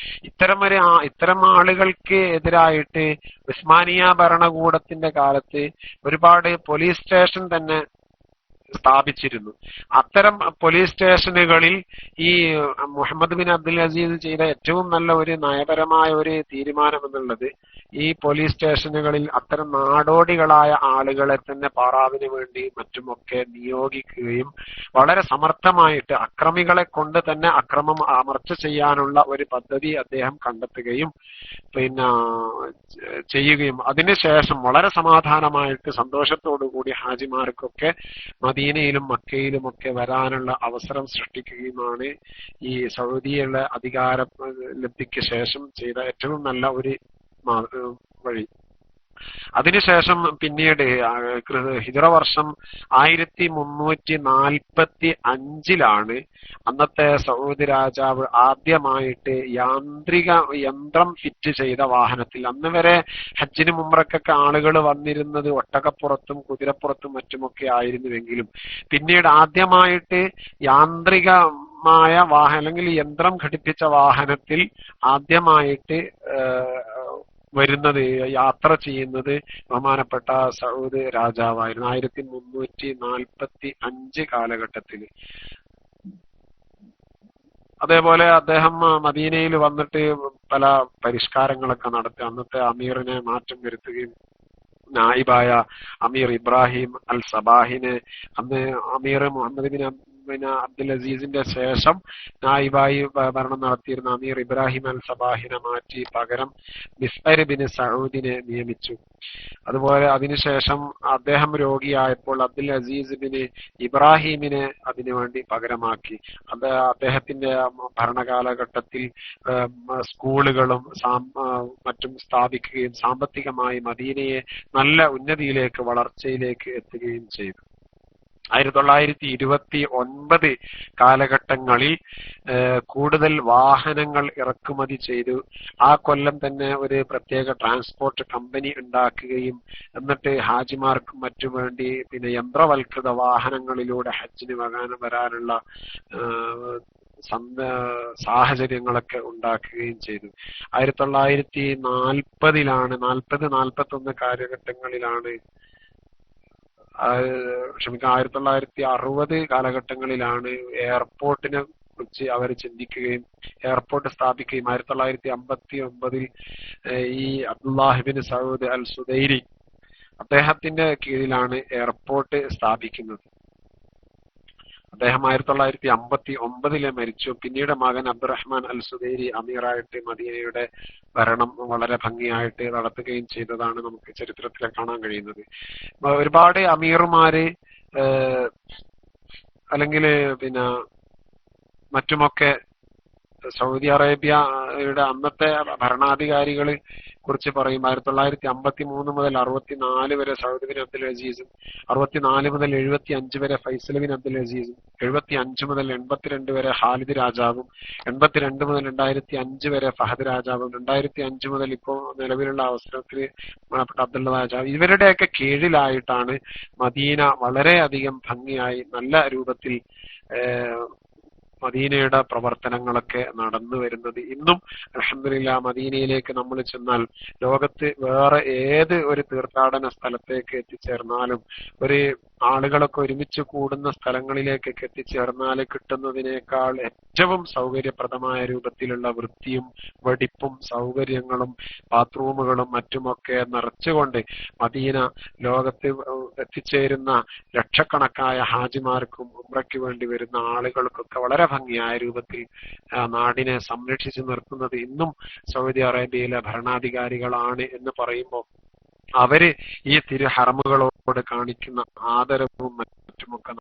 ഇത്തരം ആളുകൾക്ക് എതിരായിട്ട് ഉസ്മാനിയ ഭരണകൂടത്തിന്റെ കാലത്ത് ഒരുപാട് പോലീസ് സ്റ്റേഷൻ തന്നെ സ്ഥാപിച്ചിരുന്നു. അത്തരം പോലീസ് സ്റ്റേഷനുകളിൽ ഈ മുഹമ്മദ് ബിൻ അബ്ദുൽ അസീസ് ചെയ്ത ഏറ്റവും നല്ല ഒരു നയപരമായ ഒരു തീരുമാനം എന്നുള്ളത്, ഈ പോലീസ് സ്റ്റേഷനുകളിൽ അത്തരം നാടോടികളായ ആളുകളെ തന്നെ പാറാവിന് വേണ്ടി മറ്റുമൊക്കെ നിയോഗിക്കുകയും വളരെ സമർത്ഥമായിട്ട് അക്രമികളെ കൊണ്ട് തന്നെ അക്രമം അമർച്ച ചെയ്യാനുള്ള ഒരു പദ്ധതി അദ്ദേഹം കണ്ടെത്തുകയും ചെയ്യുകയും അതിനുശേഷം വളരെ സമാധാനമായിട്ട് സന്തോഷത്തോടു കൂടി ഹാജിമാർക്കൊക്കെ മദീനയിലും മക്കയിലുമൊക്കെ വരാനുള്ള അവസരം സൃഷ്ടിക്കുകയുമാണ് ഈ സൗദിയുടെ അധികാര ലബ്ധിക്ക് ശേഷം ചെയ്ത ഏറ്റവും നല്ല ഒരു വഴി. അതിനുശേഷം പിന്നീട് ഹിജ്റ വർഷം 1345 അന്നത്തെ സൗദി രാജാവ് ആദ്യമായിട്ട് യന്ത്രം ഫിറ്റ് ചെയ്ത വാഹനത്തിൽ, അന്ന് വരെ ഹജ്ജിനും ഉംറക്കൊക്കെ ആളുകൾ വന്നിരുന്നത് ഒട്ടകപ്പുറത്തും കുതിരപ്പുറത്തും മറ്റുമൊക്കെ ആയിരുന്നുവെങ്കിലും പിന്നീട് ആദ്യമായിട്ട് യാന്ത്രികമായ വാഹനം അല്ലെങ്കിൽ യന്ത്രം ഘടിപ്പിച്ച വാഹനത്തിൽ ആദ്യമായിട്ട് വരുന്നത്, യാത്ര ചെയ്യുന്നത് ബഹുമാനപ്പെട്ട സൗദ് രാജാവായിരുന്നു 1345 കാലഘട്ടത്തിൽ. അതേപോലെ അദ്ദേഹം മദീനയിൽ വന്നിട്ട് പല പരിഷ്കാരങ്ങളൊക്കെ നടത്തി. അന്നത്തെ അമീറിനെ മാറ്റം വരുത്തുകയും നായിബായ അമീർ ഇബ്രാഹിം അൽ സബാഹിനെ, അന്ന് അമീർ മുഹമ്മദ് ബിൻ അബ്ദുൽ അസീസിന്റെ ശേഷം നായിബായി ഭരണം നടത്തിയിരുന്ന അമീർ ഇബ്രാഹിം അൽ സബാഹിനെ മാറ്റി പകരം മിസ്അർ ബിൻ സഊദിനെ നിയമിച്ചു. അതുപോലെ അതിനുശേഷം അദ്ദേഹം രോഗിയായപ്പോൾ അബ്ദുൽ അസീസ് ബിൻ ഇബ്രാഹിമിനെ അതിനുവേണ്ടി പകരമാക്കി. അദ്ദേഹത്തിന്റെ ഭരണകാലഘട്ടത്തിൽ സ്കൂളുകളും മറ്റും സ്ഥാപിക്കുകയും സാമ്പത്തികമായി മദീനയെ നല്ല ഉന്നതിയിലേക്ക് വളർച്ചയിലേക്ക് എത്തുകയും ചെയ്തു. 1929 കാലഘട്ടങ്ങളിൽ കൂടുതൽ വാഹനങ്ങൾ ഇറക്കുമതി ചെയ്തു. ആ കൊല്ലം തന്നെ ഒരു പ്രത്യേക ട്രാൻസ്പോർട്ട് കമ്പനി ഉണ്ടാക്കുകയും എന്നിട്ട് ഹാജിമാർക്കും മറ്റു വേണ്ടി യന്ത്രവൽകൃത വാഹനങ്ങളിലൂടെ ഹജ്ജിന് വരാനുള്ള സാഹചര്യങ്ങളൊക്കെ ഉണ്ടാക്കുകയും ചെയ്തു. 1940-41 കാലഘട്ടങ്ങളിലാണ് 1960 കാലഘട്ടങ്ങളിലാണ് എയർപോർട്ടിനെ കുറിച്ച് അവർ ചിന്തിക്കുകയും എയർപോർട്ട് സ്ഥാപിക്കുകയും 1959 ഈ അബ്ദുല്ലാഹ് ബിൻ സഊദ് അൽ സുദൈരി അദ്ദേഹത്തിന്റെ കീഴിലാണ് എയർപോർട്ട് സ്ഥാപിക്കുന്നത്. അദ്ദേഹം 1959 മരിച്ചു. പിന്നീട് മകൻ അബ്ദുറഹ്മാൻ അൽ സുദൈരി അമീറായിട്ട് മദീനയുടെ ഭരണം വളരെ ഭംഗിയായിട്ട് നടത്തുകയും ചെയ്തതാണ് നമുക്ക് ചരിത്രത്തിൽ കാണാൻ കഴിയുന്നത്. ഒരുപാട് അമീർമാര് അല്ലെങ്കിൽ മറ്റുമൊക്കെ സൗദി അറേബ്യയുടെ അന്നത്തെ ഭരണാധികാരികളെ കുറിച്ച് പറയും. 1953 മുതൽ 64 വരെ സൗദ് ബിൻ അബ്ദുൽ അസീസും, 64 മുതൽ 75 വരെ ഫൈസൽ ബിൻ അബ്ദുൽ അസീസും, 75 മുതൽ 82 വരെ ഖാലിദ് രാജാവും, 82 മുതൽ 2005 വരെ ഫഹദ് രാജാവും, 2005 മുതൽ ഇപ്പോൾ നിലവിലുള്ള അവസരത്തിൽ അബ്ദുള്ള രാജാവ്, ഇവരുടെയൊക്കെ കീഴിലായിട്ടാണ് മദീന വളരെയധികം ഭംഗിയായി നല്ല രൂപത്തിൽ മദീനയുടെ പ്രവർത്തനങ്ങളൊക്കെ നടന്നു വരുന്നത്. ഇന്നും അൽഹംദുലില്ലാ മദീനയിലേക്ക് നമ്മൾ ചെന്നാൽ ലോകത്ത് വേറെ ഏത് ഒരു തീർത്ഥാടന സ്ഥലത്തേക്ക് എത്തിച്ചേർന്നാലും, ഒരു ആളുകളൊക്കെ ഒരുമിച്ച് കൂടുന്ന സ്ഥലങ്ങളിലേക്കൊക്കെ എത്തിച്ചേർന്നാൽ കിട്ടുന്നതിനേക്കാൾ ഏറ്റവും സൗകര്യപ്രദമായ രൂപത്തിലുള്ള വൃത്തിയും വെടിപ്പും സൗകര്യങ്ങളും ബാത്റൂമുകളും മറ്റുമൊക്കെ നിറച്ചുകൊണ്ട് മദീന ലോകത്ത് എത്തിച്ചേരുന്ന ലക്ഷക്കണക്കായ ഹാജിമാർക്കും ഉംറയ്ക്ക് വേണ്ടി വരുന്ന ആളുകൾക്കൊക്കെ വളരെ ഭംഗിയായ രൂപത്തിൽ നാടിനെ സംരക്ഷിച്ചു നിർത്തുന്നത് ഇന്നും സൗദി അറേബ്യയിലെ ഭരണാധികാരികളാണ് എന്ന് പറയുമ്പോൾ അവര് ഈ തിരുഹറമുകളോട് കാണിക്കുന്ന ആദരവും മറ്റുമൊക്കെ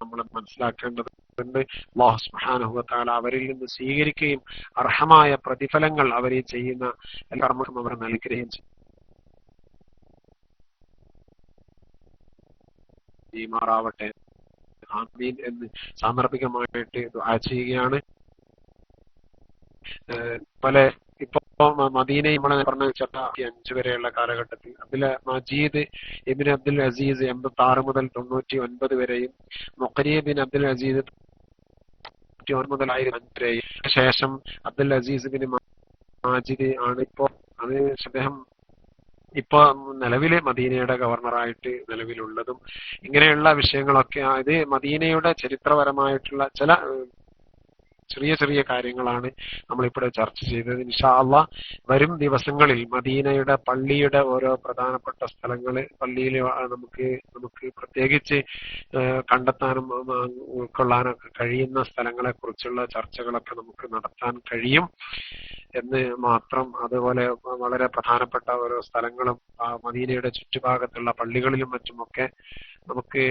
നമ്മൾ മനസ്സിലാക്കേണ്ടതുണ്ട്. അല്ലാഹു സുബ്ഹാനഹു വ തആല അവരിൽ നിന്ന് സ്വീകരിക്കുകയും അർഹമായ പ്രതിഫലങ്ങൾ അവരെ ചെയ്യുന്ന എല്ലാ കർമ്മങ്ങളും അവർ നൽകുകയും ചെയ്യുമാറാവട്ടെ. ആമീൻ എന്ന് സാന്ദർഭികമായിട്ട് ദുആ ചെയ്യുകയാണ്. പല ഇപ്പൊ മദീനയിൽ നമ്മളെ പറഞ്ഞ 5 വരെയുള്ള കാലഘട്ടത്തിൽ മജീദ് ഇബ്നു അബ്ദുൽ അസീസ് 86 മുതൽ 99 വരെയും, മുഖരി ബിൻ അബ്ദുൽ അസീസ് 99 മുതൽ 1000 വരെയും, ശേഷം അബ്ദുൽ അസീസ് ബിൻ മാജിദ് ആണ് അദ്ദേഹം ഇപ്പൊ നിലവിലെ മദീനയുടെ ഗവർണറായിട്ട് നിലവിലുള്ളതും. ഇങ്ങനെയുള്ള വിഷയങ്ങളൊക്കെ ഇത് മദീനയുടെ ചരിത്രപരമായിട്ടുള്ള ചില ചെറിയ ചെറിയ കാര്യങ്ങളാണ് നമ്മളിവിടെ ചർച്ച ചെയ്തത്. ഇൻഷാ അല്ലാഹ് വരും ദിവസങ്ങളിൽ മദീനയുടെ പള്ളിയുടെ ഓരോ പ്രധാനപ്പെട്ട സ്ഥലങ്ങള്, പള്ളിയിൽ നമുക്ക് പ്രത്യേകിച്ച് കണ്ടെത്താനും ഉൾക്കൊള്ളാനൊക്കെ കഴിയുന്ന സ്ഥലങ്ങളെ കുറിച്ചുള്ള ചർച്ചകളൊക്കെ നമുക്ക് നടത്താൻ കഴിയും എന്ന് മാത്രം. അതുപോലെ വളരെ പ്രധാനപ്പെട്ട ഓരോ സ്ഥലങ്ങളും മദീനയുടെ ചുറ്റുഭാഗത്തുള്ള പള്ളികളിലും മറ്റുമൊക്കെ നമുക്ക്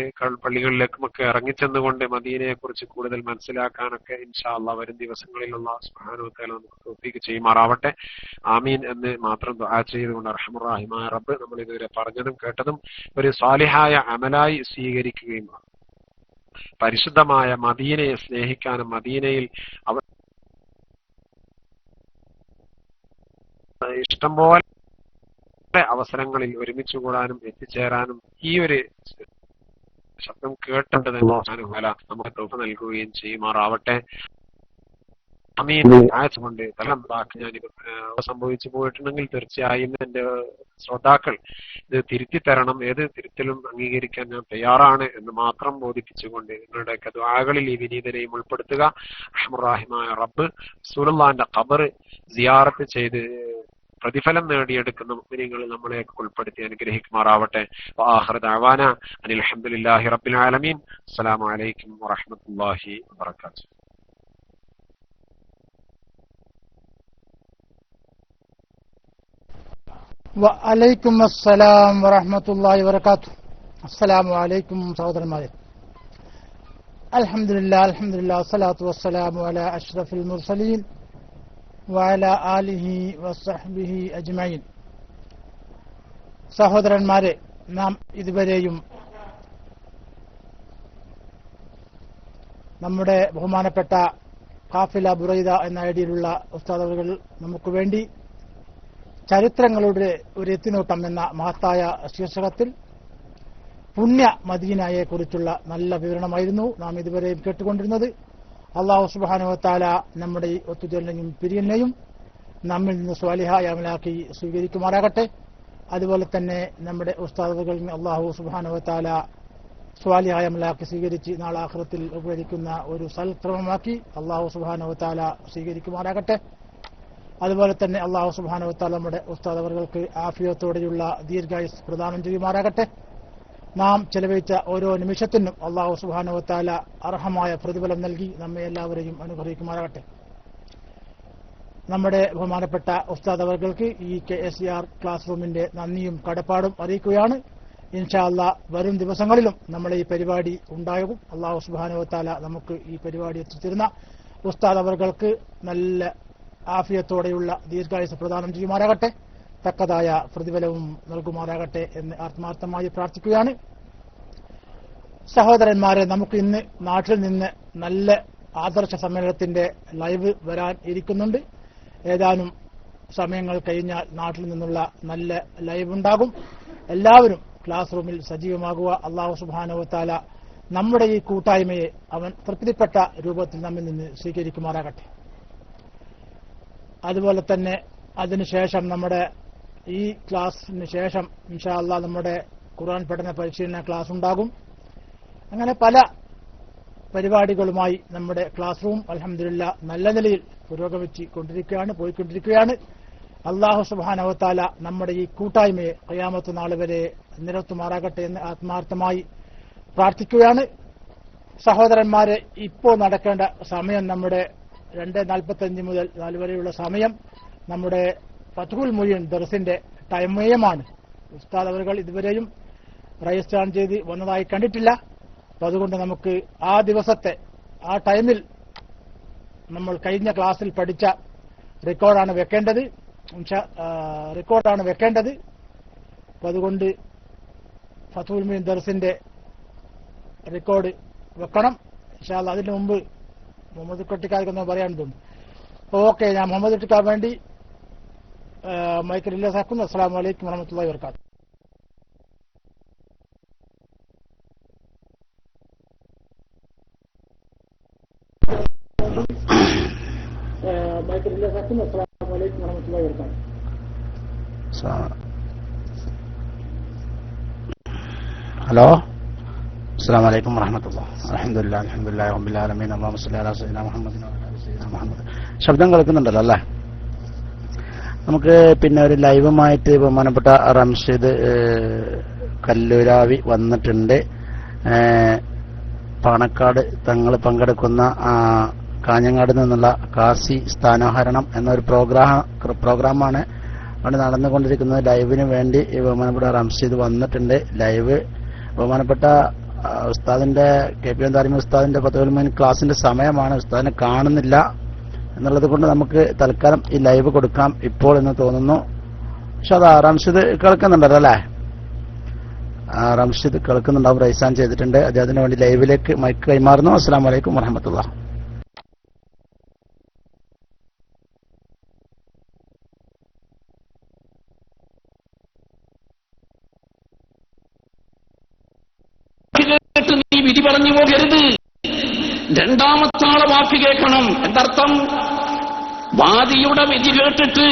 പള്ളികളിലേക്കുമൊക്കെ ഇറങ്ങിച്ചെന്നുകൊണ്ട് മദീനയെ കുറിച്ച് കൂടുതൽ മനസ്സിലാക്കാനൊക്കെ ഇൻഷാ അല്ലാഹ് വരും ദിവസങ്ങളിൽ അല്ലാഹു സുബ്ഹാനഹു വ തആല നമുക്ക് തൗഫീഖ് ചെയ്യുമാറാവട്ടെ. ആമീൻ എന്ന് മാത്രം ദുആ ചെയ്തുകൊണ്ട് അർഹമർ റഹീമായ റബ്ബ് നമ്മൾ ഇതുവരെ പറഞ്ഞതും കേട്ടതും ഒരു സാലിഹായ അമലായി സ്വീകരിക്കുകയും പരിശുദ്ധമായ മദീനയെ സ്നേഹിക്കാനും മദീനയിൽ ഇഷ്ടംപോലെ അവസരങ്ങളിൽ ഒരുമിച്ച് കൂടാനും എത്തിച്ചേരാനും ഈ ഒരു ശബ്ദം കേട്ടത് നമുക്ക് തൗഫീഖ് നൽകുകയും ചെയ്യുമാറാവട്ടെ. അമീൻ. കൊണ്ട് ഞാൻ സംഭവിച്ചു പോയിട്ടുണ്ടെങ്കിൽ തീർച്ചയായും എന്റെ ശ്രോതാക്കൾ ഇത് തിരുത്തി തരണം. ഏത് തിരുത്തലും അംഗീകരിക്കാൻ ഞാൻ തയ്യാറാണ് എന്ന് മാത്രം ബോധിപ്പിച്ചുകൊണ്ട് നിങ്ങളുടെയൊക്കെ ദുആകളിൽ ഈ വിനീതനെയും ഉൾപ്പെടുത്തുക. റഹ്മാനായ റബ്ബ് റസൂലുള്ളാഹിന്റെ ഖബർ സിയാറത്ത് ചെയ്ത് പ്രതിഫലം നേടിയെടുക്കുന്ന മുഅ്മിനീങ്ങളിൽ നമ്മളെയൊക്കെ ഉൾപ്പെടുത്തി അനുഗ്രഹിക്കുമാറാവട്ടെ. വആഖിറു ദഅവാന അനിൽ ഹംദുലില്ലാഹി റബ്ബിൽ ആലമീൻ. അസ്സലാമു അലൈക്കും വറഹ്മത്തുള്ളാഹി വബറകാതുഹു. വഅലൈക്കും അസ്സലാം വറഹ്മത്തുള്ളാഹി വബറകാതുഹു. അസ്സലാമു അലൈക്കും സഹോദരന്മാരെ. അൽഹംദുലില്ലാഹ് വസ്സലാത്തു വസ്സലാമു അലാ അഷ്റഫിൽ മുർസലീൻ വഅലാ ആലിഹി വസഹ്ബിഹി അജ്മഈൻ. സഹോദരന്മാരെ, നാം ഇതുവരെയും നമ്മുടെ ബഹുമാനപ്പെട്ട ഖാഫില ബുറൈദ എന്ന ഐഡിയിലുള്ള ഉസ്താദുകൾ നമുക്ക് വേണ്ടി ചരിത്രങ്ങളുടെ ഒരു എത്തിനോട്ടം എന്ന മഹത്തായ ശീർഷകത്തിൽ പുണ്യ മദീനയെ കുറിച്ചുള്ള നല്ല വിവരണമായിരുന്നു നാം ഇതുവരെയും കേട്ടുകൊണ്ടിരുന്നത്. അല്ലാഹു സുബ്ഹാനഹു വ തആല നമ്മുടെ ഈ ഒത്തുചേരലിനെയും പിരിയലിനെയും നമ്മിൽ നിന്ന് സ്വാലിഹായ അമലാക്കി സ്വീകരിക്കുമാറാകട്ടെ. അതുപോലെ തന്നെ നമ്മുടെ ഉസ്താദുകളിൽ നിന്ന് അല്ലാഹു സുബ്ഹാനഹു വ തആല സ്വാലിഹായ അമലാക്കി സ്വീകരിച്ച് നാളെ ആഖിറത്തിൽ ഉപകരിക്കുന്ന ഒരു സൽക്രമമാക്കി അല്ലാഹു സുബ്ഹാനഹു വ തആല സ്വീകരിക്കുമാറാകട്ടെ. അതുപോലെ തന്നെ അല്ലാഹു സുബ്ഹാനഹു വ തആല നമ്മുടെ ഉസ്താദുകൾക്ക് ആഫിയത്തോടെയുള്ള ദീർഘായുസ് പ്രദാനം ചെയ്യുമാറാകട്ടെ. നാം ചെലവഴിച്ച ഓരോ നിമിഷത്തിനും അല്ലാഹു സുബ്ഹാനഹു വ തആല അർഹമായ പ്രതിഫലം നൽകി നമ്മെ എല്ലാവരെയും അനുഗ്രഹിക്കുമാറാകട്ടെ. നമ്മുടെ ബഹുമാനപ്പെട്ട ഉസ്താദുകൾക്ക് ഈ KSER ക്ലാസ് റൂമിന്റെ നന്ദിയും കടപ്പാടും അറിയിക്കുകയാണ്. ഇൻഷാ അല്ലാഹ് വരും ദിവസങ്ങളിലും നമ്മുടെ ഈ പരിപാടി ഉണ്ടാകും. അല്ലാഹു സുബ്ഹാനഹു വ തആല നമുക്ക് ഈ പരിപാടി എത്തിച്ചിരുന്ന ഉസ്താദുകൾക്ക് നല്ല ആഫിയത്തോടെയുള്ള ദീർഘായുസ് പ്രദാനം ചെയ്യുമാറാകട്ടെ. തക്കതായ പ്രതിഫലവും നൽകുമാറാകട്ടെ എന്ന് ആത്മാർത്ഥമായി പ്രാർത്ഥിക്കുകയാണ്. സഹോദരന്മാരെ, നമുക്ക് ഇന്ന് നാട്ടിൽ നിന്ന് നല്ല ആദർശ സമ്മേളനത്തിന്റെ ലൈവ് വരാൻ ഇരിക്കുന്നുണ്ട്. ഏതാനും സമയങ്ങൾ കഴിഞ്ഞാൽ നാട്ടിൽ നിന്നുള്ള നല്ല ലൈവ് ഉണ്ടാകും. എല്ലാവരും ക്ലാസ് റൂമിൽ സജീവമാകുക. അല്ലാഹു സുബ്ഹാനഹു വ തആല നമ്മുടെ ഈ കൂട്ടായ്മയെ അവൻ തൃപ്തിപ്പെട്ട രൂപത്തിൽ നമ്മിൽ നിന്ന് സ്വീകരിക്കുമാറാകട്ടെ. അതുപോലെ തന്നെ അതിനുശേഷം നമ്മുടെ ഈ ക്ലാസ്സിന് ശേഷം ഇൻഷാ അല്ലാഹ് നമ്മുടെ ഖുർആൻ പഠന പരിശീലന ക്ലാസ് ഉണ്ടാകും. അങ്ങനെ പല പരിപാടികളുമായി നമ്മുടെ ക്ലാസ് റൂം അൽഹംദുലില്ലാഹ് നല്ല നിലയിൽ പോയിക്കൊണ്ടിരിക്കുകയാണ്. അല്ലാഹു സുബ്ഹാനഹു വ തആല നമ്മുടെ ഈ കൂട്ടായ്മയെ ഖിയാമത്ത് നാൾ വരെ നിലനിർത്തുമാറാകട്ടെ എന്ന് ആത്മാർത്ഥമായി പ്രാർത്ഥിക്കുകയാണ്. സഹോദരന്മാരെ, ഇപ്പോൾ നടക്കേണ്ട സമയം നമ്മുടെ 2:45 മുതൽ 4 വരെയുള്ള സമയം നമ്മുടെ ഫത്ഹുൽ മുഈൻ ദർസിന്റെ ടൈമാണ്. ഉസ്താദ് അവர்கள் ഇതുവരെയും രജിസ്റ്റർ ചെയ്ത് വന്നതായി കണ്ടിട്ടില്ല. അപ്പൊ അതുകൊണ്ട് നമുക്ക് ആ ദിവസത്തെ ആ ടൈമിൽ നമ്മൾ കഴിഞ്ഞ ക്ലാസ്സിൽ പഠിച്ച റെക്കോർഡാണ് വെക്കേണ്ടത്. അപ്പൊ അതുകൊണ്ട് ഫത്ഹുൽ മുഈൻ ദർസിന്റെ റെക്കോർഡ് വെക്കണം ഇൻഷാ അല്ലാഹ്. അതിന് മുമ്പ് മുഹമ്മദ് കുട്ടിക്കാർക്കൊന്നും പറയാൻ തോന്നുന്നു. ഓക്കെ, ഞാൻ മുഹമ്മദ് കുട്ടിക്കാൻ വേണ്ടി മൈക്ക് റിലീസ് ആക്കുന്നു. അസ്സലാമു അലൈക്കും വറഹ്മത്തുള്ളാഹി വബറകാതുഹു. മൈക്ക് റിലീസ് ആക്കുന്നു. അസ്സലാമു അലൈക്കും വറഹ്മത്തുള്ളാഹി വബറകാതുഹു. ഹലോ, അസ്സലാമു അലൈക്കും വറഹ്മത്തുള്ളാഹി. അൽഹംദുലില്ലാഹി റബ്ബിൽ ആലമീൻ. അല്ലാഹുമ്മ സ്വല്ലി അലാ സയ്യിദിനാ മുഹമ്മദിൻ വഅലാ ആലി സയ്യിദിനാ മുഹമ്മദ്. ശബ്ദം കേൾക്കുന്നുണ്ടല്ലോ അല്ലേ? നമുക്ക് പിന്നെ ഒരു ലൈവുമായിട്ട് ബഹുമാനപ്പെട്ട റംഷീദ് കല്ലൂരാവി വന്നിട്ടുണ്ട്. പാണക്കാട് തങ്ങൾ പങ്കെടുക്കുന്ന കാഞ്ഞങ്ങാട് നിന്നുള്ള കാസി സ്ഥാനാഹരണം എന്നൊരു പ്രോഗ്രാമാണ് അവിടെ നടന്നുകൊണ്ടിരിക്കുന്നത്. ലൈവിന് വേണ്ടി ബഹുമാനപ്പെട്ട റംഷീദ് വന്നിട്ടുണ്ട്. ലൈവ് ബഹുമാനപ്പെട്ട ഉസ്താദിന്റെ KP താരിമി ഉസ്താദിന്റെ ഫത്ഹുൽ മുഈൻ ക്ലാസിന്റെ സമയമാണ്. ഉസ്താദിനെ കാണുന്നില്ല എന്നുള്ളത് കൊണ്ട് നമുക്ക് തൽക്കാലം ഈ ലൈവ് കൊടുക്കാം ഇപ്പോൾ എന്ന് തോന്നുന്നു. പക്ഷെ അത് റംഷീദ് കേൾക്കുന്നുണ്ടല്ലോ അല്ലേ? റംഷീദ് കേൾക്കുന്നുണ്ടാവും. റൈസാൻ ചെയ്തിട്ടുണ്ട്. അദ്ദേഹത്തിന് വേണ്ടി ലൈവിലേക്ക് മൈക്ക് കൈമാറുന്നു. അസ്സലാമു അലൈക്കും വറഹ്മത്തുള്ളാഹി. നീ വിധി പറഞ്ഞു പോകരുത്. രണ്ടാമത്തെ ആളെ വാക്ക് കേൾക്കണം. എന്തർത്ഥം? വാദിയുടെ വിധി കേട്ടിട്ട്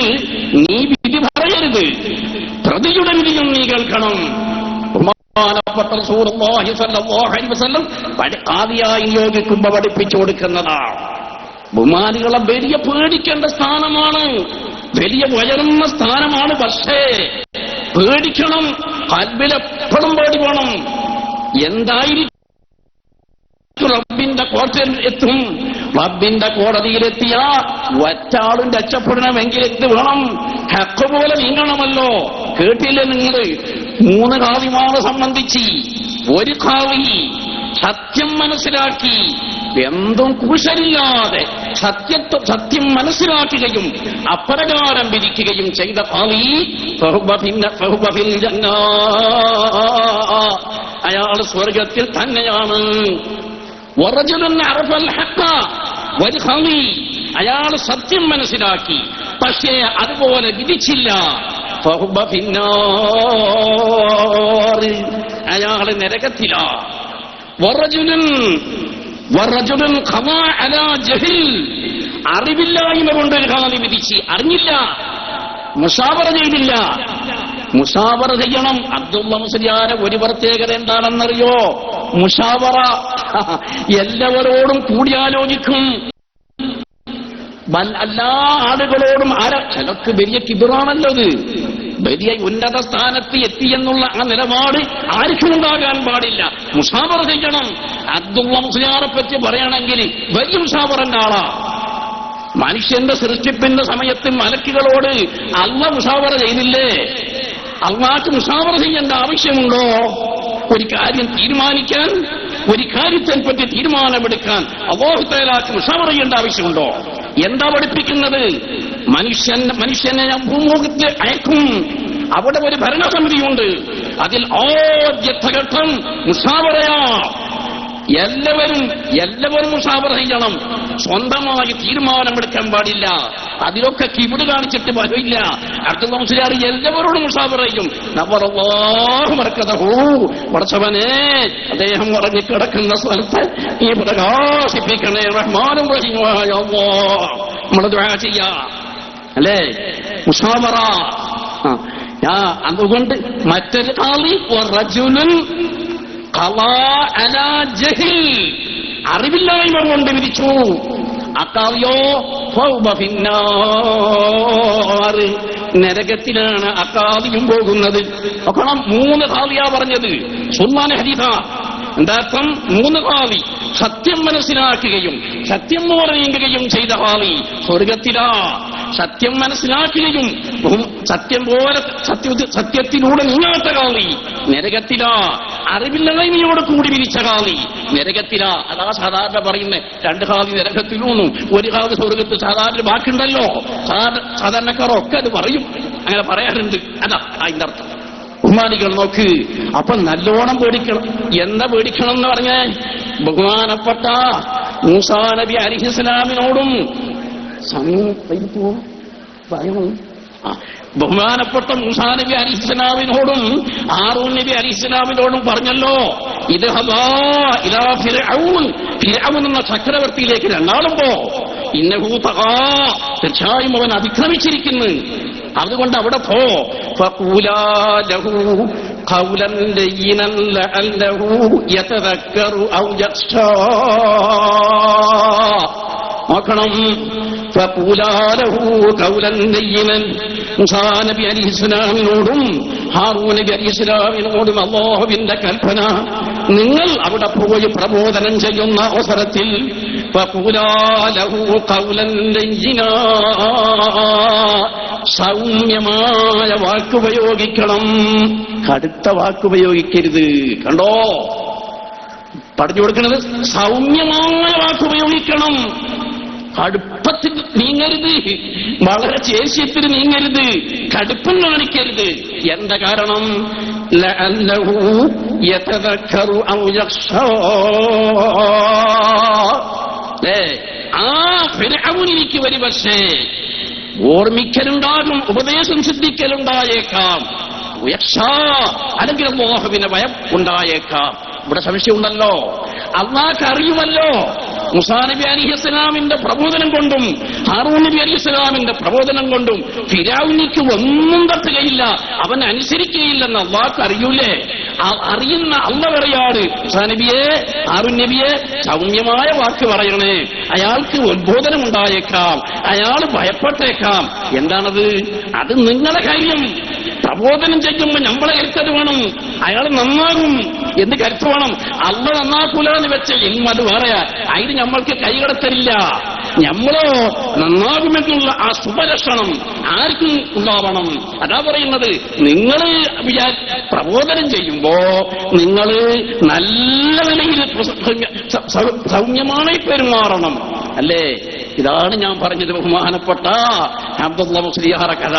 നീ വിധി പറയരുത്. പ്രതിയുടെ വിധിയും നീ കേൾക്കണം. ബഹുമാനപ്പെട്ട റസൂലുള്ളാഹി സ്വല്ലല്ലാഹു അലൈഹി വസല്ലം ആദിയായി നിയോഗിക്കുമ്പോ പഠിപ്പിച്ചു കൊടുക്കുന്നതാണ്. ബഹുമാനികളെ വലിയ പേടിക്കേണ്ട സ്ഥാനമാണ്, വലിയ ഉയർന്ന സ്ഥാനമാണ്. പക്ഷേ പേടിക്കണം, കൽബിലെപ്പോഴും പേടി വേണം. എന്തായിരിക്കും? റബ്ബിന്റെ കോടതിയിൽ എത്തും. റബ്ബിന്റെ കോടതിയിലെത്തിയ ഒറ്റാളും രക്ഷപ്പെടണമെങ്കിൽ എന്ത് വേണം? ഹക്ക് പോലെ നീങ്ങണമല്ലോ. കേട്ടില്ലേ നിങ്ങൾ? 3 ഖാദിമാരെ സംബന്ധിച്ച് ഒരു ഖാദി സത്യം മനസ്സിലാക്കി, എന്തും കുശലില്ലാതെ സത്യം മനസ്സിലാക്കുകയും അപ്രകാരം വിധിക്കുകയും ചെയ്ത ഖാദി അയാൾ സ്വർഗത്തിൽ തന്നെയാണ്. അയാൾ സത്യം മനസ്സിലാക്കി, പക്ഷേ അതുപോലെ വിധിച്ചില്ല. അയാൾ നരകത്തില. അറിവില്ലായ്മ കൊണ്ടൊരു ഖാദി വിധിച്ച്, അറിഞ്ഞില്ല, മുസാവറ ചെയ്തില്ല. മുസാവറ ചെയ്യണം. അബ്ദുള്ള മുസ്ലിയാരെ ഒരു പ്രത്യേകത എന്താണെന്നറിയോ? മുസാവറ എല്ലാവരോടും കൂടിയാലോചിക്കും. എല്ലാ ആളുകളോടും ചിലർക്ക് വലിയ കിബിറാണല്ലോ ഇത്. വലിയ ഉന്നത സ്ഥാനത്ത് എത്തിയെന്നുള്ള ആ നിലപാട് ആർക്കും ഉണ്ടാകാൻ പാടില്ല. മുസാവറ ചെയ്യണം. അബ്ദുള്ള മുസ്ലിയാരെ പറ്റി പറയുകയാണെങ്കിൽ വലിയ മുസാവറന്റെ ആളാ. മനുഷ്യന്റെ സൃഷ്ടിപ്പിന്റെ സമയത്ത് മലക്കുകളോട് അല്ലാഹ് മുസാവറ ചെയ്തില്ലേ? അള്ളാഹ്ക്ക് മുസാവറ ചെയ്യേണ്ട ആവശ്യമുണ്ടോ? ഒരു കാര്യം തീരുമാനിക്കാൻ, ഒരു കാര്യത്തെ പറ്റി തീരുമാനമെടുക്കാൻ അല്ലാഹു തആലക്ക് മുസാവറ ചെയ്യേണ്ട ആവശ്യമുണ്ടോ? എന്താ പഠിപ്പിക്കുന്നത്? മനുഷ്യനെ ഭൂമുഖത്ത് അയക്കും. അവിടെ ഒരു ഭരണസമിതിയുണ്ട്. അതിൽ ആദ്യത്തെ ഘട്ടം മുസാവറയാ. എല്ലാവരും മുസാബറ ചെയ്യണം. സ്വന്തമായി തീരുമാനമെടുക്കാൻ പാടില്ല. അതിലൊക്കെ കിബിട് കാണിച്ചിട്ട് വരില്ല. അബ്ദുൽ മുസ്ലിയാർ എല്ലാവരോടും മുസാബറ ചെയ്യും. പടച്ചവനെ, അദ്ദേഹം ഉറങ്ങിക്കിടക്കുന്ന സ്ഥലത്ത് ഈ പ്രകാശിപ്പിക്കണേ റഹ്മാനും റഹീമായ അല്ലാഹ്. നമ്മൾ ദുആ ചെയ്യാ അല്ലേ, മുസാബറ. അതുകൊണ്ട് മറ്റൊരു ഖാളി റജുലുൻ ഖളാ അലാ ജഹൽ, അറിവില്ലായ്മ കൊണ്ട് വിധിച്ചു. അക്കാളിയോ നരകത്തിലാണ് അക്കാളിയും പോകുന്നത്. നോക്കണം, 3 ഖാളിയാ പറഞ്ഞത്. സുൽമാൻ ഹദീസ എന്താർത്ഥം? 3 ഖാളി സത്യം മനസ്സിലാക്കുകയും സത്യം പറയുകയും ചെയ്ത ഖാളി സ്വർഗത്തിലാ. സത്യം മനസ്സിലാക്കുകയും സത്യം പോലെ സത്യത്തിലൂടെ നീങ്ങാത്ത ഖാളി നരകത്തിലാ. അറിവില്ലായ്മയോട് കൂടി വിരിച്ച ഖാളി നരകത്തിലാ. അതാ സാധാരണ പറയുന്നത് 2 ഖാളി നരകത്തിലൂന്നും 1 ഖാളി സ്വർഗത്തിൽ. സാധാരണ വാക്കുണ്ടല്ലോ, സാധാരണക്കാരൊക്കെ അത് പറയും, അങ്ങനെ പറയാറുണ്ട്. അതാ അതിന്റെ അർത്ഥം. ബഹുമാനികൾ നോക്ക്, അപ്പൊ നല്ലോണം പേടിക്കണം. എന്താ പേടിക്കണം എന്ന് പറഞ്ഞേ? ബഹുമാനപ്പെട്ട മൂസാ നബി അലൈഹിസ്സലാമിനോടും ബഹുമാനപ്പെട്ട മൂസാ നബി അലൈഹിസ്സലാമിനോടും ഹാറൂൻ നബി അലൈഹിസ്സലാമിനോടും പറഞ്ഞല്ലോ, ഇത് ഫിർഔൻ എന്ന ചക്രവർത്തിയിലേക്ക് രണ്ടാളും പോ. ഇന്നഹു തഗാ, തീർച്ചയായും അവൻ അതിക്രമിച്ചിരിക്കുന്നു. അതുകൊണ്ട് അവിടെ പോ. ഫഖൂലാ ലഹു ഖൗലൻ ലയ്യിനൻ ലഅല്ലഹു യതദക്കറു ഔ യഖ്ശാ. നോക്കണം, ഫഖൂലാ ലഹു ഖൗലൻ ലയ്യിനൻ. മൂസാ നബി അലൈഹിസ്സലാമിനോടും ഹാറൂൻ നബി അലൈഹിസ്സലാമിനോടും അല്ലാഹുവിന്റെ കൽപ്പന, നിങ്ങൾ അവിടെ പോയി പ്രബോധനം ചെയ്യുന്ന അവസരത്തിൽ ഫഖൂലാ ലഹു ഖൗലൻ ലയ്യിനാ, സൗമ്യമായ വാക്കുപയോഗിക്കണം, കടുത്ത വാക്കുപയോഗിക്കരുത്. കണ്ടോ പറഞ്ഞു കൊടുക്കുന്നത്? സൗമ്യമായ വാക്കുപയോഗിക്കണം, കടുപ്പത്തിൽ നീങ്ങരുത്, വളരെ ചേശ്യത്തിൽ നീങ്ങരുത്, കടുപ്പം കാണിക്കരുത്. എന്താ കാരണം? ലഅല്ലഹു യതദക്കറു ഔ യഖ്ശാ. ആ ഫിർഔനിക്ക് ഒരു പക്ഷേ ഓർമ്മിക്കലുണ്ടാകും, ഉപദേശം സിദ്ധിക്കലുണ്ടായേക്കാം, അല്ലെങ്കിൽ അല്ലാഹുവിന്റെ ഭയം ഉണ്ടായേക്കാം. ഇവിടെ സംശയമുണ്ടല്ലോ. അല്ലാഹ് അറിയുമല്ലോ. മൂസാ നബി അലൈഹിസ്സലാമിന്റെ പ്രബോധനം കൊണ്ടും ഹാറൂൻ നബി അലൈഹിസ്സലാമിന്റെ പ്രബോധനം കൊണ്ടും ഫിർഔനിക്ക് ഒന്നും തട്ടുകയില്ല, അവൻ അനുസരിക്കുകയില്ലെന്ന് അല്ലാഹ് അറിയൂലേ? അറിയുന്ന അല്ലാഹ് പറയാണ്, മൂസാ നബിയെ, ഹാറൂൻ നബിയെ, സൗമ്യമായ വാക്ക് പറയണേ. അയാൾക്ക് ഉദ്ബോധനം ഉണ്ടായേക്കാം, അയാൾ ഭയപ്പെട്ടേക്കാം. എന്താണത്? അത് നിങ്ങളുടെ കാര്യം. പ്രബോധനം ചെയ്യുമ്പോൾ നമ്മളെ കരുത്തത് വേണം, അയാൾ നന്നാകും എന്ന് കരുത്ത് വേണം. അല്ലാഹ് നന്നാക്കൂല എന്ന് വെച്ച അത് വേറെയാ, അതിന് നമ്മൾക്ക് കൈകടത്തരില്ല. നമ്മളോ നന്നാകുമെന്നുള്ള ആ ശുഭലക്ഷണം ആർക്കും ഉണ്ടാവണം. അതാ പറയുന്നത്, നിങ്ങൾ പ്രബോധനം ചെയ്യുമ്പോ നിങ്ങൾ നല്ല നിലയിൽ സൗമ്യമായി പെരുമാറണം, അല്ലേ? ഇതാണ് ഞാൻ പറഞ്ഞത്. ബഹുമാനപ്പെട്ട അബ്ദുള്ള മുസ്ലിയാർ കഥ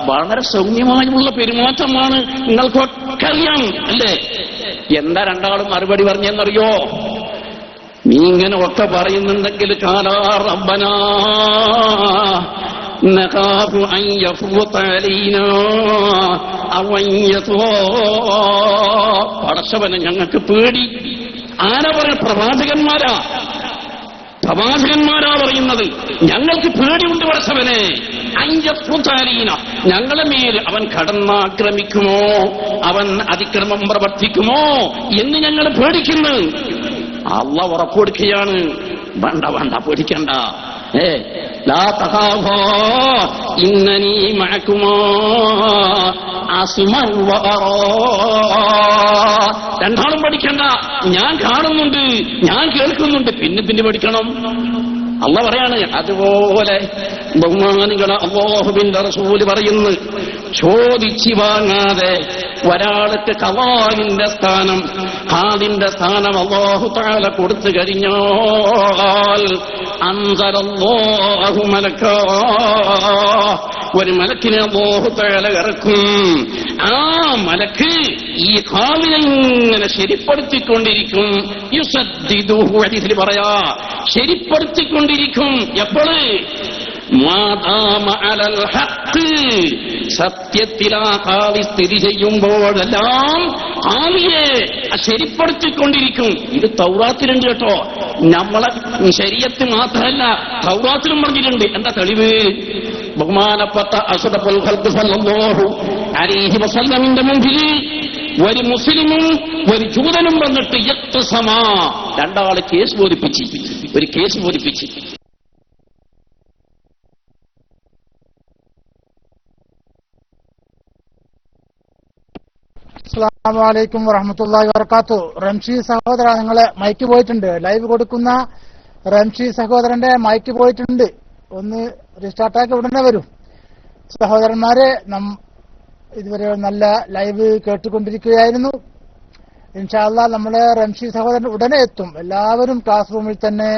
വളരെ സൗമ്യമായുള്ള പെരുമാറ്റമാണ്, നിങ്ങൾക്കൊക്കെ അറിയാം, അല്ലേ? എന്താ രണ്ടാളും മറുപടി പറഞ്ഞെന്നറിയോ? നീ ഇങ്ങനെ ഒക്കെ പറയുന്നുണ്ടെങ്കിൽ കാലാ റബ്ബനാ നഖാഫു അൻ യഫൂത അലൈനാ അവ യത്വാ. പടച്ചവനെ, ഞങ്ങൾക്ക് പേടി. ആരാ പറയുന്നത്? പ്രവാചകന്മാരാ പറയുന്നത്. ഞങ്ങൾക്ക് പേടിയുണ്ട് പടച്ചവനെ, അയ്യഫുതാലീന, ഞങ്ങളെ മേൽ അവൻ കടന്നാക്രമിക്കുമോ, അവൻ അതിക്രമം പ്രവർത്തിക്കുമോ എന്ന് ഞങ്ങൾ പേടിക്കുന്നു. അല്ലാഹ് ഉറപ്പുകൊടുക്കുകയാണ്, വേണ്ട പേടിക്കണ്ട. ലാ തഖാഫാ ഇന്നനീ മഅകുമാ അസ്മഉ വഅറാ. രണ്ടാളും പഠിക്കണ്ട, ഞാൻ കാണുന്നുണ്ട്, ഞാൻ കേൾക്കുന്നുണ്ട്, പിന്നെ പഠിക്കണം. അല്ലാഹ് പറയാണ്. അതുപോലെ ബഹുമാനികളെ അല്ലാഹുവിന്റെ റസൂല് പറയുന്നു, ചോദിച്ചു വാങ്ങാതെ ഒരാൾക്ക് ഖളാഇന്റെ സ്ഥാനം, ഖാദിന്റെ സ്ഥാനം അല്ലാഹു തആല കൊടുത്തു കഴിഞ്ഞാൽ അൻസലല്ലാഹു മലക്കാ, ഒരു മലക്കിനെ അല്ലാഹു തആല ഇറക്കും. ആ മലക്ക് ഈ ഖാവിനെ ഇങ്ങനെ ശരിപ്പെടുത്തിക്കൊണ്ടിരിക്കും. യുസദ്ദിദുഹു ഹദീസിൽ പറയാ, ശരിപ്പെടുത്തിക്കൊണ്ടിരിക്കും. എപ്പോഴ്? മാദാമ അലൽ ഹഖ്, സത്യത്തിൽ ആ ഖാവി സ്ഥിതി ചെയ്യുമ്പോഴെല്ലാം ഖാവിയെ ശരിപ്പെടുത്തിക്കൊണ്ടിരിക്കും. ഇത് തൗറാത്തിലുണ്ട് കേട്ടോ. നമ്മളെ ശരീഅത്ത് മാത്രമല്ല, തൗറാത്തിലും പറഞ്ഞിട്ടുണ്ട്. എന്താ തെളിവ്? ബഹുമാനപ്പെട്ട അഷ്റഫുൽ ഖൽഖ് സല്ലല്ലാഹു അലൈഹി വസല്ലമിന്റെ മുമ്പിൽ ഒരു മുസ്ലിമും ഒരു ജൂതനും വന്നിട്ട് യക്തസമാ, രണ്ടാള് കേസ് ബോധിപ്പിച്ച്, ഒരു കേസ് ബോധിപ്പിച്ച്. അസ്സലാമു അലൈക്കും വറഹ്മത്തുള്ളാഹി വബറകാതുഹു. റംഷി സഹോദര, നിങ്ങളെ മൈക്ക് പോയിട്ടുണ്ട്. ലൈവ് കൊടുക്കുന്ന റംഷി സഹോദരന്റെ മൈക്ക് പോയിട്ടുണ്ട്. ഒന്ന് റീസ്റ്റാർട്ടാക്കി ഉടനെ വരും. സഹോദരന്മാരെ, ഇതുവരെ നല്ല ലൈവ് കേട്ടുകൊണ്ടിരിക്കുകയായിരുന്നു. ഇൻഷാ അല്ലാഹ് നമ്മളെ റംഷി സഹോദരൻ ഉടനെ എത്തും. എല്ലാവരും ക്ലാസ് റൂമിൽ തന്നെ